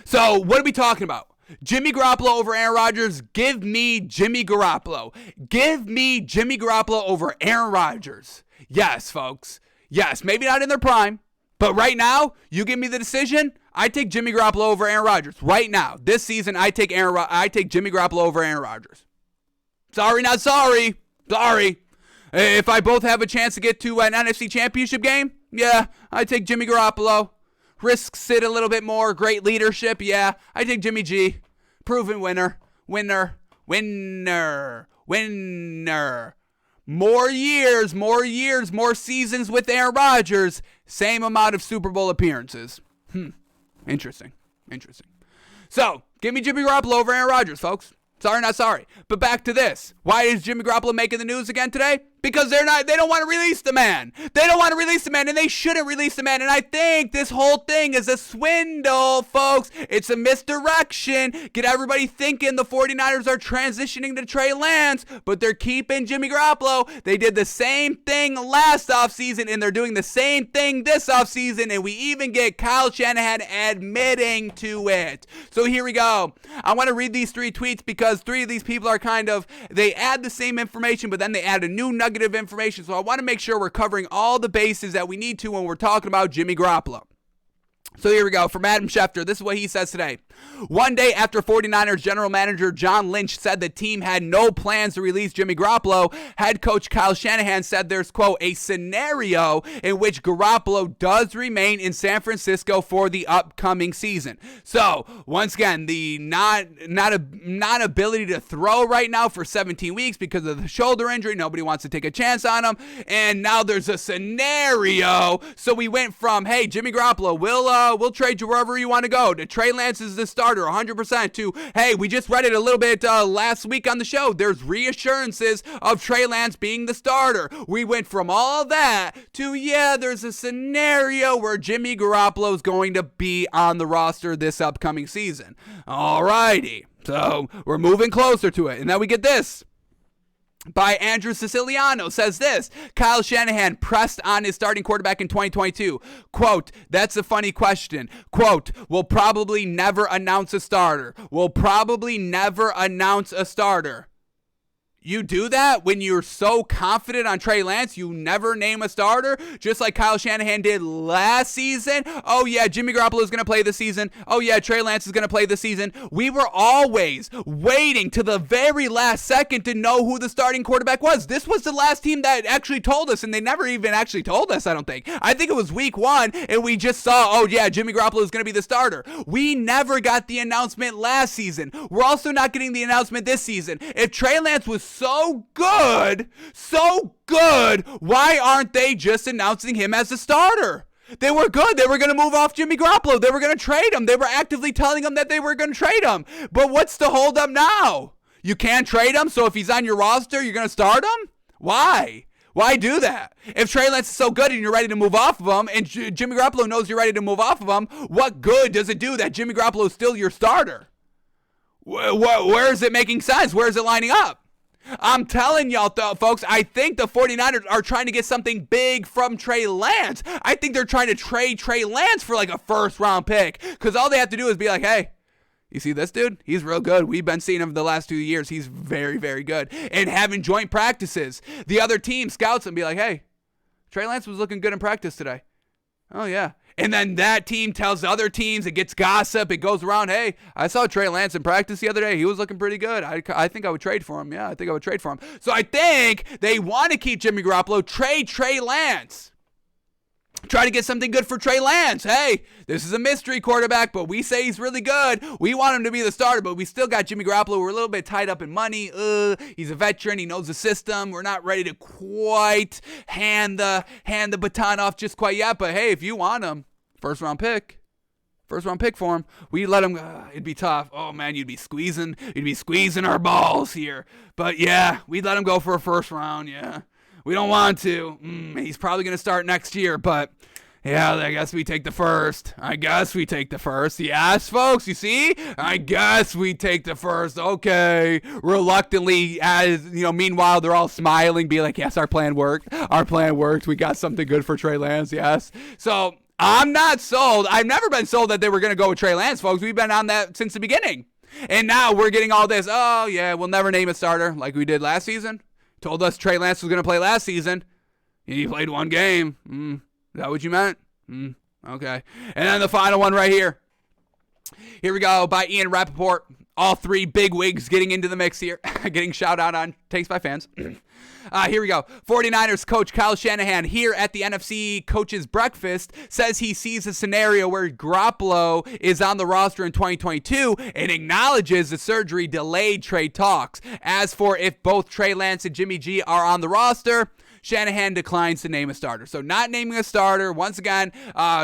Speaker 1: So what are we talking about? Jimmy Garoppolo over Aaron Rodgers? Give me Jimmy Garoppolo. Give me Jimmy Garoppolo over Aaron Rodgers. Yes, folks. Yes, maybe not in their prime, but right now, you give me the decision, I take Jimmy Garoppolo over Aaron Rodgers. Right now, this season, I take Jimmy Garoppolo over Aaron Rodgers. Sorry, not sorry. Sorry. If I both have a chance to get to an NFC Championship game, yeah, I take Jimmy Garoppolo. Risks it a little bit more. Great leadership, yeah. I take Jimmy G. Proven winner. Winner. More years, more seasons with Aaron Rodgers. Same amount of Super Bowl appearances. Interesting. So, give me Jimmy Garoppolo over Aaron Rodgers, folks. Sorry, not sorry. But back to this. Why is Jimmy Garoppolo making the news again today? Because they don't want to release the man. They don't want to release the man, and they shouldn't release the man. And I think this whole thing is a swindle, folks. It's a misdirection. Get everybody thinking the 49ers are transitioning to Trey Lance, but they're keeping Jimmy Garoppolo. They did the same thing last offseason, and they're doing the same thing this offseason, and we even get Kyle Shanahan admitting to it. So here we go. I want to read these 3 tweets because because three of these people are they add the same information, but then they add a new nugget of information. So I want to make sure we're covering all the bases that we need to when we're talking about Jimmy Garoppolo. So here we go. From Adam Schefter, this is what he says today. One day after 49ers general manager John Lynch said the team had no plans to release Jimmy Garoppolo, head coach Kyle Shanahan said there's, quote, a scenario in which Garoppolo does remain in San Francisco for the upcoming season. So, once again, the non-ability to throw right now for 17 weeks because of the shoulder injury. Nobody wants to take a chance on him. And now there's a scenario. So we went from, hey, Jimmy Garoppolo, we'll trade you wherever you want to go, to Trey Lance is the starter 100%, to, hey, we just read it a little bit last week on the show. There's reassurances of Trey Lance being the starter. We went from all that to, yeah, there's a scenario where Jimmy Garoppolo is going to be on the roster this upcoming season. Alrighty. So we're moving closer to it. And then we get this. By Andrew Siciliano says this: Kyle Shanahan pressed on his starting quarterback in 2022. Quote, that's a funny question. Quote, we'll probably never announce a starter. We'll probably never announce a starter. You do that when you're so confident on Trey Lance, you never name a starter, just like Kyle Shanahan did last season. Oh, yeah, Jimmy Garoppolo is going to play this season. Oh, yeah, Trey Lance is going to play this season. We were always waiting to the very last second to know who the starting quarterback was. This was the last team that actually told us, and they never even actually told us, I don't think. I think it was week 1, and we just saw, oh, yeah, Jimmy Garoppolo is going to be the starter. We never got the announcement last season. We're also not getting the announcement this season. If Trey Lance was so good, why aren't they just announcing him as the starter? They were good. They were going to move off Jimmy Garoppolo. They were going to trade him. They were actively telling him that they were going to trade him. But what's the holdup now? You can't trade him, so if he's on your roster, you're going to start him? Why? Why do that? If Trey Lance is so good and you're ready to move off of him, and Jimmy Garoppolo knows you're ready to move off of him, what good does it do that Jimmy Garoppolo is still your starter? Where is it making sense? Where is it lining up? I'm telling y'all, folks, I think the 49ers are trying to get something big from Trey Lance. I think they're trying to trade Trey Lance for like a first-round pick, because all they have to do is be like, hey, you see this dude? He's real good. We've been seeing him the last 2 years. He's very, very good. And having joint practices. The other team scouts and be like, hey, Trey Lance was looking good in practice today. Oh, yeah. And then that team tells other teams, it gets gossip, it goes around, hey, I saw Trey Lance in practice the other day. He was looking pretty good. I think I would trade for him. Yeah, I think I would trade for him. So I think they want to keep Jimmy Garoppolo, trade Trey Lance. Try to get something good for Trey Lance. Hey, this is a mystery quarterback, but we say he's really good. We want him to be the starter, but we still got Jimmy Garoppolo. We're a little bit tied up in money. He's a veteran. He knows the system. We're not ready to quite hand the baton off just quite yet. But hey, if you want him, first round pick for him. We let him. It'd be tough. Oh man, you'd be squeezing our balls here. But yeah, we'd let him go for a first round. Yeah. We don't want to. He's probably going to start next year, but yeah, I guess we take the first. Yes, folks, you see? I guess we take the first. Okay. Reluctantly, meanwhile, they're all smiling, be like, yes, our plan worked. We got something good for Trey Lance, yes. So I'm not sold. I've never been sold that they were going to go with Trey Lance, folks. We've been on that since the beginning. And now we're getting all this, oh, yeah, we'll never name a starter like we did last season. Told us Trey Lance was going to play last season. He played one game. Is that what you meant? Okay. And then the final one right here. Here we go by Ian Rappaport. All three big wigs getting into the mix here. Getting shout out on Takes by Fans. Here we go. 49ers coach Kyle Shanahan here at the NFC Coaches Breakfast says he sees a scenario where Garoppolo is on the roster in 2022 and acknowledges the surgery delayed trade talks. As for if both Trey Lance and Jimmy G are on the roster, Shanahan declines to name a starter. So not naming a starter. Once again,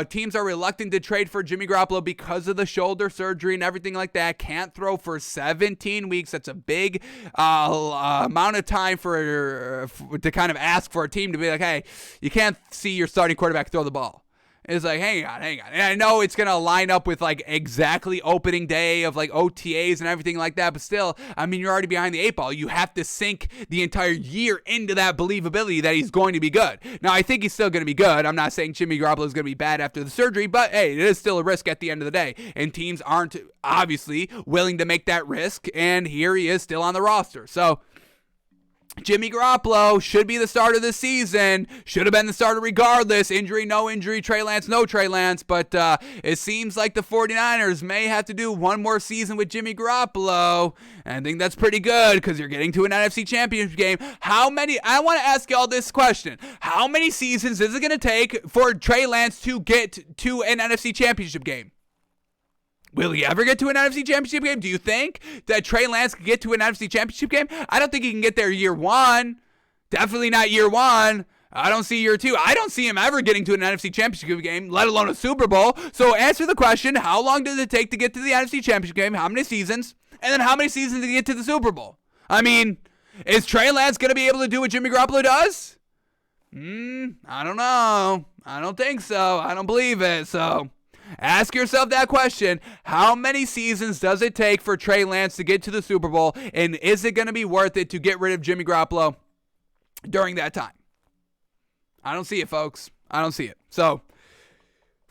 Speaker 1: teams are reluctant to trade for Jimmy Garoppolo because of the shoulder surgery and everything like that. Can't throw for 17 weeks. That's a big amount of time to kind of ask for a team to be like, hey, you can't see your starting quarterback throw the ball. It's like, hang on. And I know it's going to line up with like exactly opening day of like OTAs and everything like that. But still, I mean, you're already behind the 8 ball. You have to sink the entire year into that believability that he's going to be good. Now, I think he's still going to be good. I'm not saying Jimmy Garoppolo is going to be bad after the surgery, but hey, it is still a risk at the end of the day. And teams aren't obviously willing to make that risk. And here he is still on the roster. So Jimmy Garoppolo should be the starter this season. Should have been the starter regardless. Injury, no injury. Trey Lance, no Trey Lance. But it seems like the 49ers may have to do one more season with Jimmy Garoppolo. And I think that's pretty good because you're getting to an NFC Championship game. I want to ask y'all this question. How many seasons is it going to take for Trey Lance to get to an NFC Championship game? Will he ever get to an NFC Championship game? Do you think that Trey Lance can get to an NFC Championship game? I don't think he can get there year one. Definitely not year one. I don't see year two. I don't see him ever getting to an NFC Championship game, let alone a Super Bowl. So answer the question, how long does it take to get to the NFC Championship game? How many seasons? And then how many seasons to get to the Super Bowl? I mean, is Trey Lance going to be able to do what Jimmy Garoppolo does? I don't know. I don't think so. I don't believe it. So ask yourself that question. How many seasons does it take for Trey Lance to get to the Super Bowl? And is it going to be worth it to get rid of Jimmy Garoppolo during that time? I don't see it, folks. I don't see it. So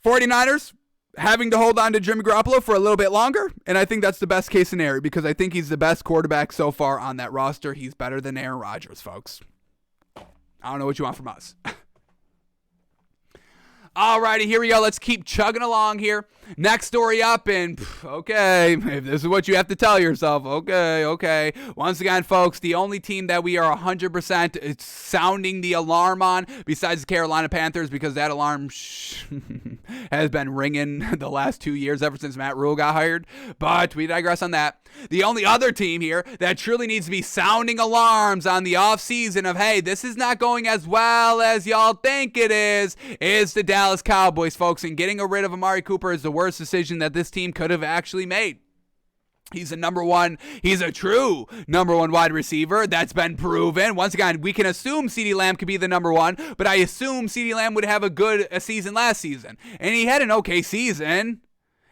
Speaker 1: 49ers having to hold on to Jimmy Garoppolo for a little bit longer. And I think that's the best case scenario because I think he's the best quarterback so far on that roster. He's better than Aaron Rodgers, folks. I don't know what you want from us. Alrighty, here we go. Let's keep chugging along here. Next story up, and okay, if this is what you have to tell yourself, okay. Once again, folks, the only team that we are 100% sounding the alarm on, besides the Carolina Panthers, because that alarm has been ringing the last 2 years ever since Matt Rule got hired. But we digress on that. The only other team here that truly needs to be sounding alarms on the offseason of, hey, this is not going as well as y'all think it is the Dallas Cowboys, folks. And getting rid of Amari Cooper is the worst decision that this team could have actually made. He's a true number one wide receiver. That's been proven. Once again, we can assume CeeDee Lamb could be the number one, but I assume CeeDee Lamb would have a season last season. And he had an okay season.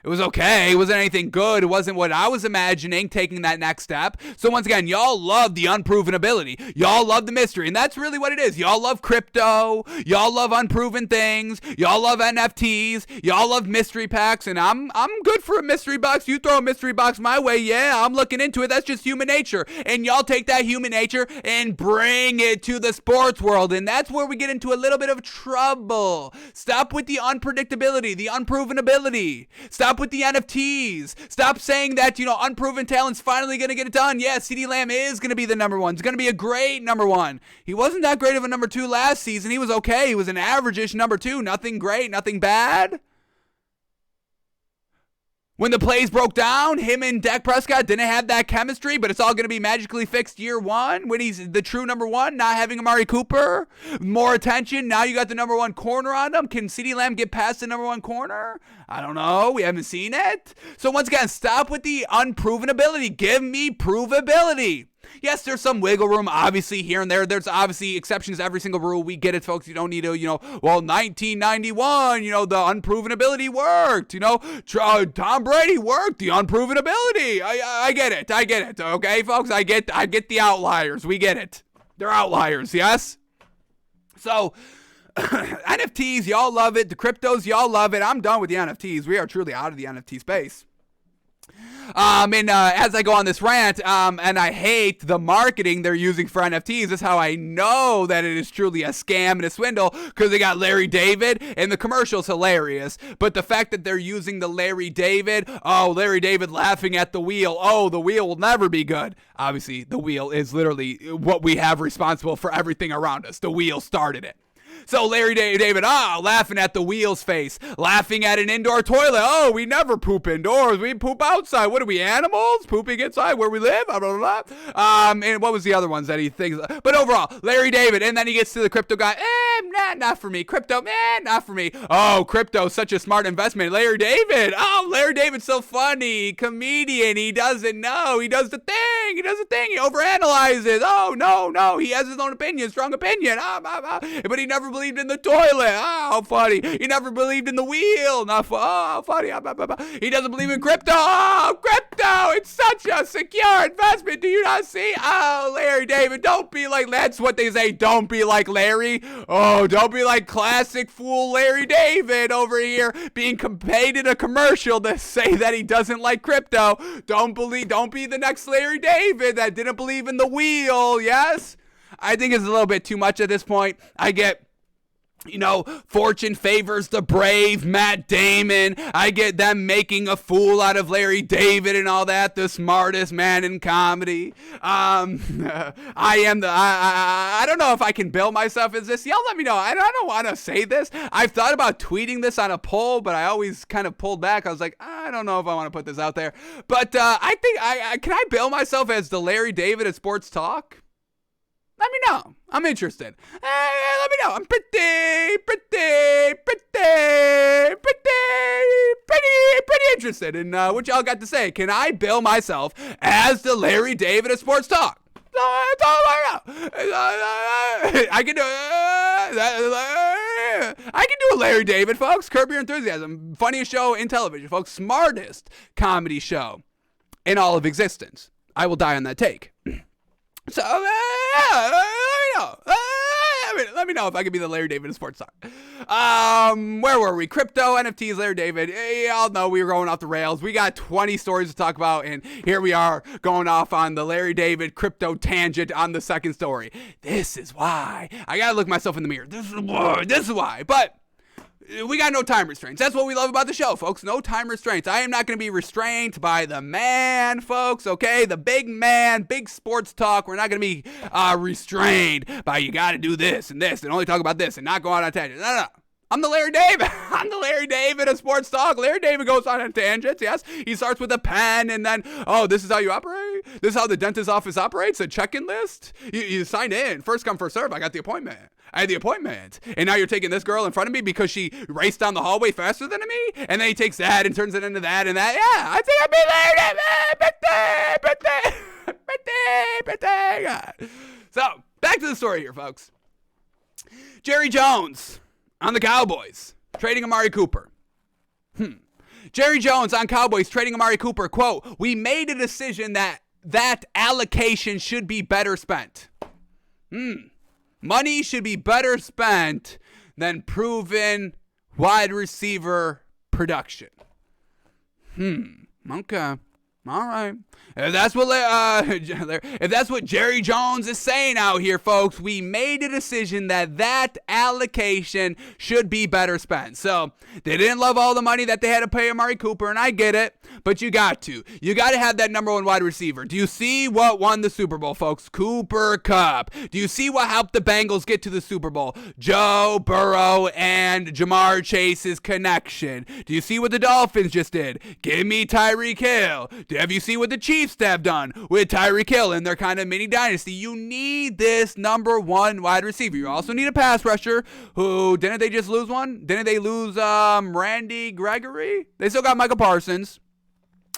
Speaker 1: It was okay. It wasn't anything good. It wasn't what I was imagining taking that next step. So once again, y'all love the unproven ability. Y'all love the mystery. And that's really what it is. Y'all love crypto. Y'all love unproven things. Y'all love NFTs. Y'all love mystery packs. And I'm good for a mystery box. You throw a mystery box my way. Yeah, I'm looking into it. That's just human nature. And y'all take that human nature and bring it to the sports world. And that's where we get into a little bit of trouble. Stop with the unpredictability, the unproven ability. Stop with the NFTs. Stop saying that, unproven talent's finally going to get it done. Yeah, CeeDee Lamb is going to be the number one. He's going to be a great number one. He wasn't that great of a number two last season. He was okay. He was an average-ish number two. Nothing great, nothing bad. When the plays broke down, him and Dak Prescott didn't have that chemistry, but it's all going to be magically fixed year one when he's the true number one, not having Amari Cooper. More attention. Now you got the number one corner on him. Can CeeDee Lamb get past the number one corner? I don't know. We haven't seen it. So once again, stop with the unproven ability. Give me provability. Yes, there's some wiggle room, obviously, here and there. There's obviously exceptions to every single rule. We get it, folks. You don't need to, 1991, the unproven ability worked. Tom Brady worked. The unproven ability. I get it. Okay, folks? I get the outliers. We get it. They're outliers, yes? So NFTs, y'all love it. The cryptos, y'all love it. I'm done with the NFTs. We are truly out of the NFT space. As I go on this rant, and I hate the marketing they're using for NFTs, is how I know that it is truly a scam and a swindle, because they got Larry David, and the commercial's hilarious, but the fact that they're using the Larry David laughing at the wheel, the wheel will never be good. Obviously, the wheel is literally what we have responsible for everything around us. The wheel started it. So Larry David, laughing at the wheel's face, laughing at an indoor toilet. Oh, we never poop indoors. We poop outside. What are we, animals? Pooping inside where we live? Blah, blah, blah. And what was the other ones that he thinks? But overall, Larry David, and then he gets to the crypto guy. not for me. Crypto, not for me. Oh, crypto, such a smart investment. Larry David. Oh, Larry David's so funny. Comedian. He doesn't know. He does the thing. He overanalyzes. Oh, no. He has his own opinion, strong opinion. But he never believed in the toilet. Oh, funny. He never believed in the wheel. Oh, funny. He doesn't believe in crypto. Oh, crypto. It's such a secure investment. Do you not see? Oh, Larry David, don't be like, that's what they say. Don't be like Larry. Oh, don't be like classic fool Larry David over here being paid in a commercial to say that he doesn't like crypto. Don't be the next Larry David that didn't believe in the wheel. Yes? I think it's a little bit too much at this point. I get, fortune favors the brave, Matt Damon. I get them making a fool out of Larry David and all that, the smartest man in comedy. I don't know if I can bill myself as this. Y'all let me know. I don't want to say this. I've thought about tweeting this on a poll, but I always kind of pulled back. I was like, I don't know if I want to put this out there. But I think, can I bill myself as the Larry David of sports talk? Let me know. I'm interested. Let me know. I'm pretty interested in what y'all got to say. Can I bill myself as the Larry David of sports talk? That's all I know. I can do a Larry David, folks. Curb Your Enthusiasm. Funniest show in television, folks. Smartest comedy show in all of existence. I will die on that take. So, let me know if I could be the Larry David of sports talk. Where were we? Crypto, NFTs, Larry David. Y'all know we were going off the rails. We got 20 stories to talk about, and here we are going off on the Larry David crypto tangent on the second story. This is why. I gotta look myself in the mirror. This is why. But we got no time restraints. That's what we love about the show, folks. No time restraints. I am not going to be restrained by the man, folks, okay? The big man, big sports talk. We're not going to be restrained by you got to do this and only talk about this and not go out on tangents. No. I'm the Larry David. I'm the Larry David of sports talk. Larry David goes on tangents, yes. He starts with a pen and then, this is how you operate? This is how the dentist office operates? A check-in list? You sign in. First come, first serve. I had the appointment. And now you're taking this girl in front of me because she raced down the hallway faster than me? And then he takes that and turns it into that and that. Yeah, I think I'd be Larry David. So, back to the story here, folks. Jerry Jones on the Cowboys, trading Amari Cooper. Jerry Jones on Cowboys, trading Amari Cooper. Quote, we made a decision that allocation should be better spent. Money should be better spent than proven wide receiver production. Okay. All right. If that's what Jerry Jones is saying out here, folks, we made a decision that allocation should be better spent. So they didn't love all the money that they had to pay Amari Cooper, and I get it, but you got to have that number one wide receiver. Do you see what won the Super Bowl, folks? Cooper Kupp. Do you see what helped the Bengals get to the Super Bowl? Joe Burrow and Jamar Chase's connection. Do you see what the Dolphins just did? Give me Tyreek Hill. Have you seen what the Chiefs have done with Tyreek Hill in their kind of mini dynasty? You need this number one wide receiver. You also need a pass rusher. Who didn't they just lose one? Didn't they lose Randy Gregory? They still got Michael Parsons.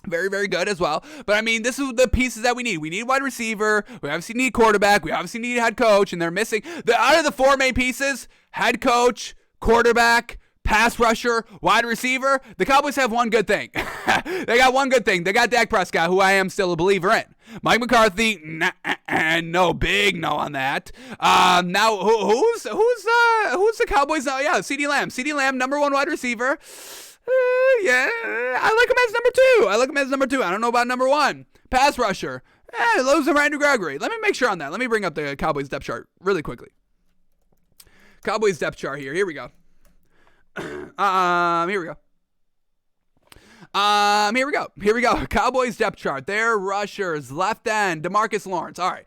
Speaker 1: Very, very good as well. But, I mean, this is the pieces that we need. We need wide receiver. We obviously need quarterback. We obviously need head coach. And they're missing. Out of the four main pieces, head coach, quarterback, pass rusher, wide receiver, the Cowboys have one good thing. They got one good thing. They got Dak Prescott, who I am still a believer in. Mike McCarthy, no, big no on that. Now, who's the Cowboys? Yeah, CeeDee Lamb. CeeDee Lamb, number one wide receiver. Yeah, I like him as number two. I don't know about number one. Pass rusher. Losing Randy Gregory. Let me make sure on that. Let me bring up the Cowboys depth chart really quickly. Cowboys depth chart here. Here we go. Here we go. Cowboys depth chart. Their rushers, left end, DeMarcus Lawrence. All right.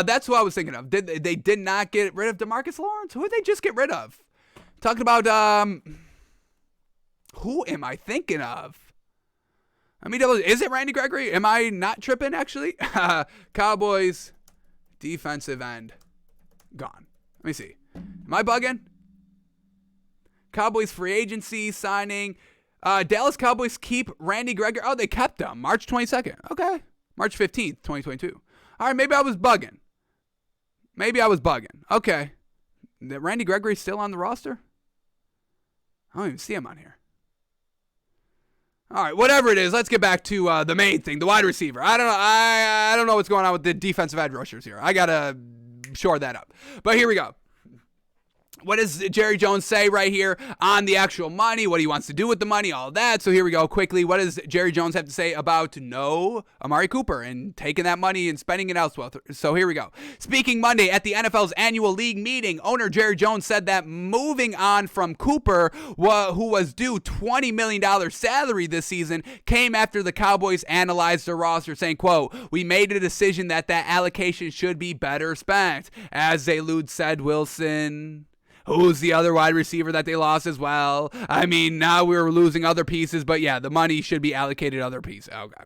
Speaker 1: That's who I was thinking of. They did not get rid of DeMarcus Lawrence? Who did they just get rid of? Talking about, who am I thinking of? Is it Randy Gregory? Am I not tripping, actually? Cowboys defensive end. Gone. Let me see. Am I bugging? Cowboys free agency signing. Dallas Cowboys keep Randy Gregory. Oh, they kept him. March 22nd. Okay. March 15th, 2022. All right, maybe I was bugging. Okay. Randy Gregory's still on the roster? I don't even see him on here. All right, whatever it is, let's get back to the main thing, the wide receiver. I don't know. I don't know what's going on with the defensive edge rushers here. I got to shore that up. But here we go. What does Jerry Jones say right here on the actual money? What he wants to do with the money, all that. So here we go quickly. What does Jerry Jones have to say about Amari Cooper and taking that money and spending it elsewhere? So here we go. Speaking Monday at the NFL's annual league meeting, owner Jerry Jones said that moving on from Cooper, who was due $20 million salary this season, came after the Cowboys analyzed their roster, saying, quote, "We made a decision that allocation should be better spent." As they allude, said Wilson. Who's the other wide receiver that they lost as well? I mean, now we're losing other pieces, but yeah, the money should be allocated other pieces. Okay.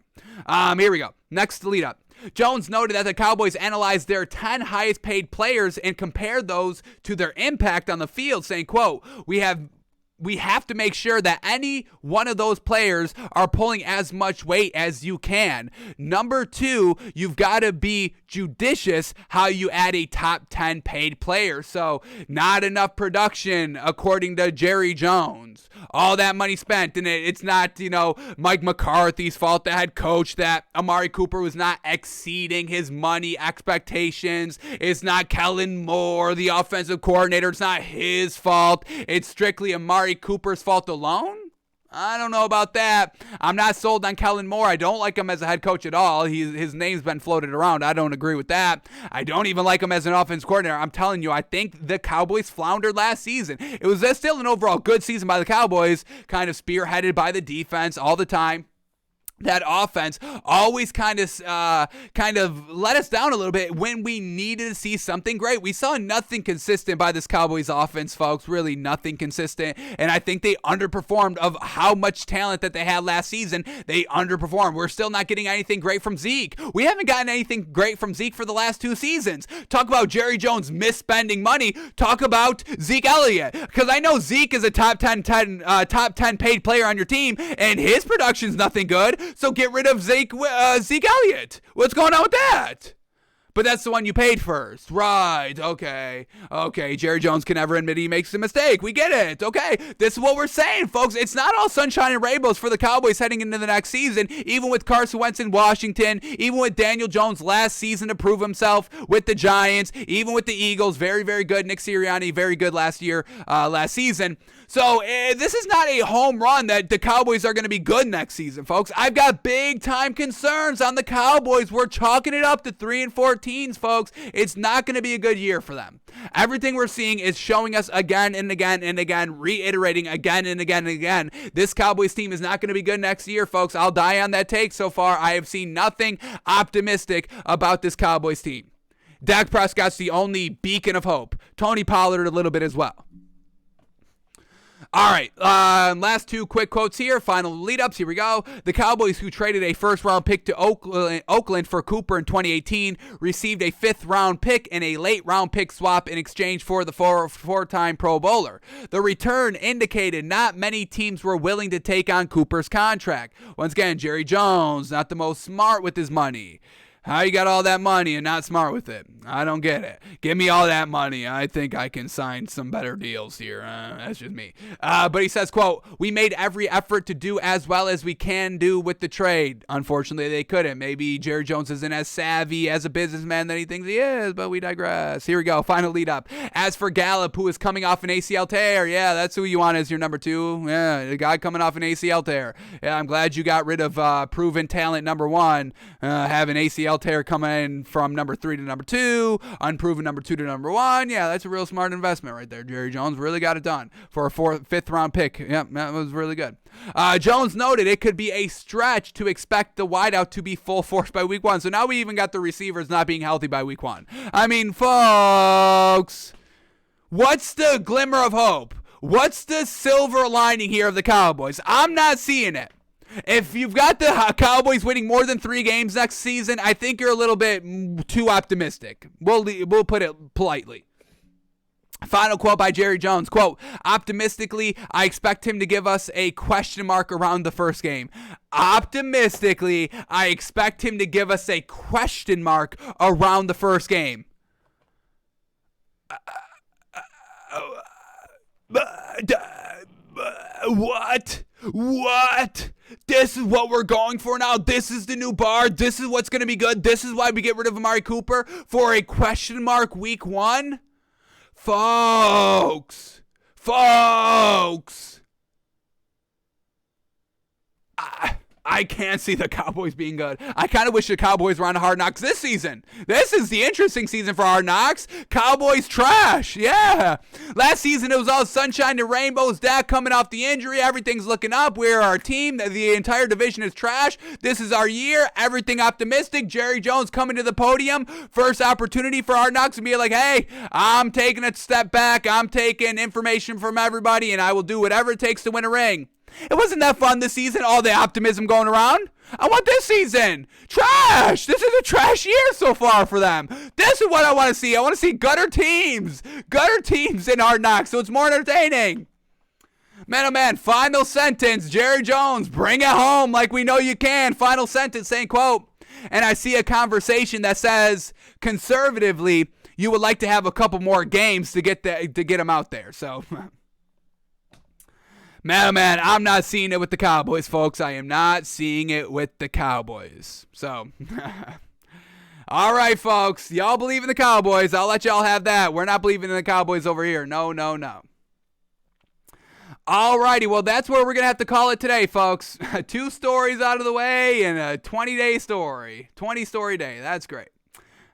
Speaker 1: Here we go. Next lead up. Jones noted that the Cowboys analyzed their 10 highest paid players and compared those to their impact on the field, saying, quote, we have to make sure that any one of those players are pulling as much weight as you can. Number two, you've got to be judicious how you add a top 10 paid player. So not enough production, according to Jerry Jones. All that money spent, and it's not, Mike McCarthy's fault, the head coach, that Amari Cooper was not exceeding his money expectations. It's not Kellen Moore, the offensive coordinator. It's not his fault. It's strictly Amari Cooper's fault alone? I don't know about that. I'm not sold on Kellen Moore. I don't like him as a head coach at all. His name's been floated around. I don't agree with that. I don't even like him as an offense coordinator. I'm telling you, I think the Cowboys floundered last season. It was still an overall good season by the Cowboys, kind of spearheaded by the defense all the time. That offense always kind of let us down a little bit when we needed to see something great. We saw nothing consistent by this Cowboys offense, folks. Really nothing consistent. And I think they underperformed of how much talent that they had last season. They underperformed. We're still not getting anything great from Zeke. We haven't gotten anything great from Zeke for the last 2 seasons. Talk about Jerry Jones misspending money. Talk about Zeke Elliott. Because I know Zeke is a top 10 paid player on your team, and his production's nothing good. So get rid of Zeke Elliott. What's going on with that? But that's the one you paid first. Right. Okay. Jerry Jones can never admit he makes a mistake. We get it. Okay. This is what we're saying, folks. It's not all sunshine and rainbows for the Cowboys heading into the next season, even with Carson Wentz in Washington, even with Daniel Jones last season to prove himself with the Giants, even with the Eagles. Very, very good. Nick Sirianni, very good last season. So this is not a home run that the Cowboys are going to be good next season, folks. I've got big time concerns on the Cowboys. We're chalking it up to 3-14, folks. It's not going to be a good year for them. Everything we're seeing is showing us again and again and again, reiterating again and again and again. This Cowboys team is not going to be good next year, folks. I'll die on that take so far. I have seen nothing optimistic about this Cowboys team. Dak Prescott's the only beacon of hope. Tony Pollard a little bit as well. All right, last 2 quick quotes here. Final lead-ups. Here we go. The Cowboys, who traded a first-round pick to Oakland for Cooper in 2018, received a 5th-round pick and a late-round pick swap in exchange for the four-time Pro Bowler. The return indicated not many teams were willing to take on Cooper's contract. Once again, Jerry Jones, not the most smart with his money. How you got all that money and not smart with it? I don't get it. Give me all that money. I think I can sign some better deals here. That's just me. But he says, quote, "We made every effort to do as well as we can do with the trade. Unfortunately, they couldn't. Maybe Jerry Jones isn't as savvy as a businessman that he thinks he is, but we digress." Here we go. Final lead up. As for Gallup, who is coming off an ACL tear, yeah, that's who you want as your number 2. Yeah, the guy coming off an ACL tear. Yeah, I'm glad you got rid of proven talent number 1. Have an ACL tear coming in from number 3 to number 2, unproven number 2 to number 1. Yeah, that's a real smart investment right there. Jerry Jones really got it done for a 5th-round pick. Yep, that was really good. Jones noted it could be a stretch to expect the wideout to be full force by week 1. So now we even got the receivers not being healthy by week 1. I mean, folks, what's the glimmer of hope? What's the silver lining here of the Cowboys? I'm not seeing it. If you've got the Cowboys winning more than 3 games next season, I think you're a little bit too optimistic. We'll put it politely. Final quote by Jerry Jones, quote, optimistically, I expect him to give us a question mark around the first game. Optimistically, I expect him to give us a question mark around the first game. What? This is what we're going for now? This is the new bar? This is what's going to be good? This is why we get rid of Amari Cooper for a question mark week 1? Folks, I can't see the Cowboys being good. I kind of wish the Cowboys were on Hard Knocks this season. This is the interesting season for Hard Knocks. Cowboys trash, yeah. Last season it was all sunshine and rainbows. Dak coming off the injury. Everything's looking up. We're our team. The entire division is trash. This is our year. Everything optimistic. Jerry Jones coming to the podium. First opportunity for Hard Knocks to be like, hey, I'm taking a step back. I'm taking information from everybody, and I will do whatever it takes to win a ring. It wasn't that fun this season, all the optimism going around. I want this season. Trash. This is a trash year so far for them. This is what I want to see. I want to see gutter teams. Gutter teams in Hard Knocks, so it's more entertaining. Man, oh man, final sentence. Jerry Jones, bring it home like we know you can. Final sentence saying, quote, and I see a conversation that says, conservatively, you would like to have a couple more games to get them out there. So... Man, I'm not seeing it with the Cowboys, folks. I am not seeing it with the Cowboys. So, all right, folks. Y'all believe in the Cowboys. I'll let y'all have that. We're not believing in the Cowboys over here. No. All righty. Well, that's where we're going to have to call it today, folks. 2 stories out of the way and a 20-day story. 20-story day. That's great.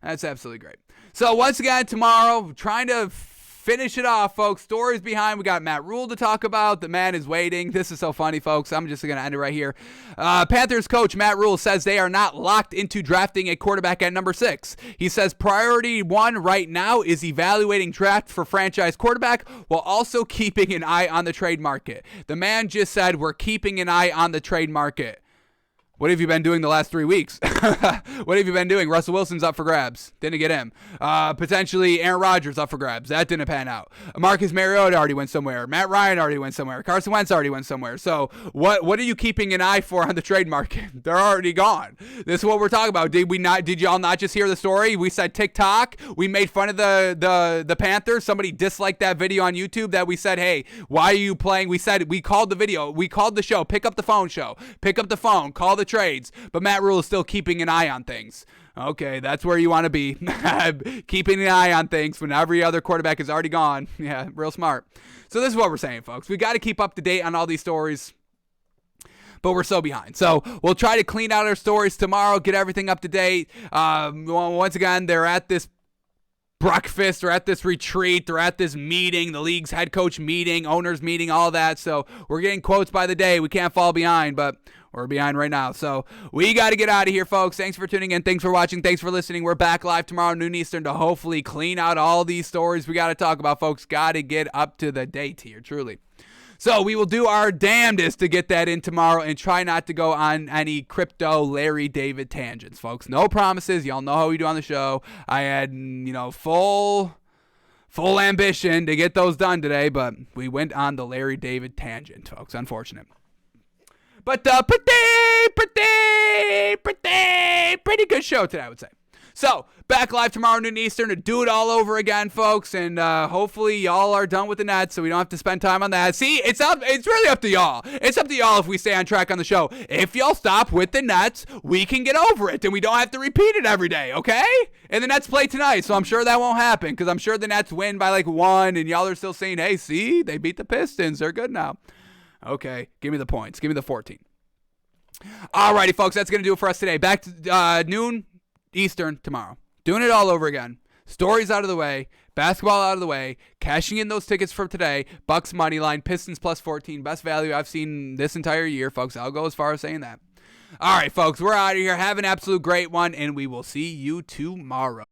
Speaker 1: That's absolutely great. So, once again, tomorrow, trying to finish it off, folks. Stories behind. We got Matt Rule to talk about. The man is waiting. This is so funny, folks. I'm just going to end it right here. Panthers coach Matt Rule says they are not locked into drafting a quarterback at number 6. He says priority 1 right now is evaluating draft for franchise quarterback while also keeping an eye on the trade market. The man just said we're keeping an eye on the trade market. What have you been doing the last 3 weeks? What have you been doing? Russell Wilson's up for grabs. Didn't get him. Potentially Aaron Rodgers up for grabs. That didn't pan out. Marcus Mariota already went somewhere. Matt Ryan already went somewhere. Carson Wentz already went somewhere. So what are you keeping an eye for on the trade market? They're already gone. This is what we're talking about. Did y'all not just hear the story? We said TikTok. We made fun of the Panthers. Somebody disliked that video on YouTube that we said, hey, why are you playing? We said we called the video. We called the show. Pick up the phone show. Pick up the phone. Call the trades, but Matt Rule is still keeping an eye on things. Okay, that's where you want to be. Keeping an eye on things when every other quarterback is already gone. Yeah, real smart. So this is what we're saying, folks. We got to keep up to date on all these stories, but we're so behind. So we'll try to clean out our stories tomorrow, get everything up to date. Once again, they're at this breakfast, they're at this retreat, they're at this meeting, the league's head coach meeting, owners meeting, all that. So we're getting quotes by the day. We can't fall behind, but we're behind right now. So we got to get out of here, folks. Thanks for tuning in. Thanks for watching. Thanks for listening. We're back live tomorrow, noon Eastern, to hopefully clean out all these stories we got to talk about, folks. Got to get up to the date here, truly. So we will do our damnedest to get that in tomorrow and try not to go on any crypto Larry David tangents, folks. No promises. Y'all know how we do on the show. I had, full ambition to get those done today, but we went on the Larry David tangent, folks. Unfortunate. But pretty good show today, I would say. So, back live tomorrow noon Eastern to do it all over again, folks. And hopefully y'all are done with the Nets so we don't have to spend time on that. See, it's really up to y'all. It's up to y'all if we stay on track on the show. If y'all stop with the Nets, we can get over it. And we don't have to repeat it every day, okay? And the Nets play tonight, so I'm sure that won't happen. Because I'm sure the Nets win by like 1. And y'all are still saying, hey, see, they beat the Pistons. They're good now. Okay, give me the points. Give me the 14. Alrighty, folks, that's going to do it for us today. Back to noon Eastern tomorrow. Doing it all over again. Stories out of the way. Basketball out of the way. Cashing in those tickets for today. Bucks money line. Pistons plus 14. Best value I've seen this entire year, folks. I'll go as far as saying that. All right, folks, we're out of here. Have an absolute great one, and we will see you tomorrow.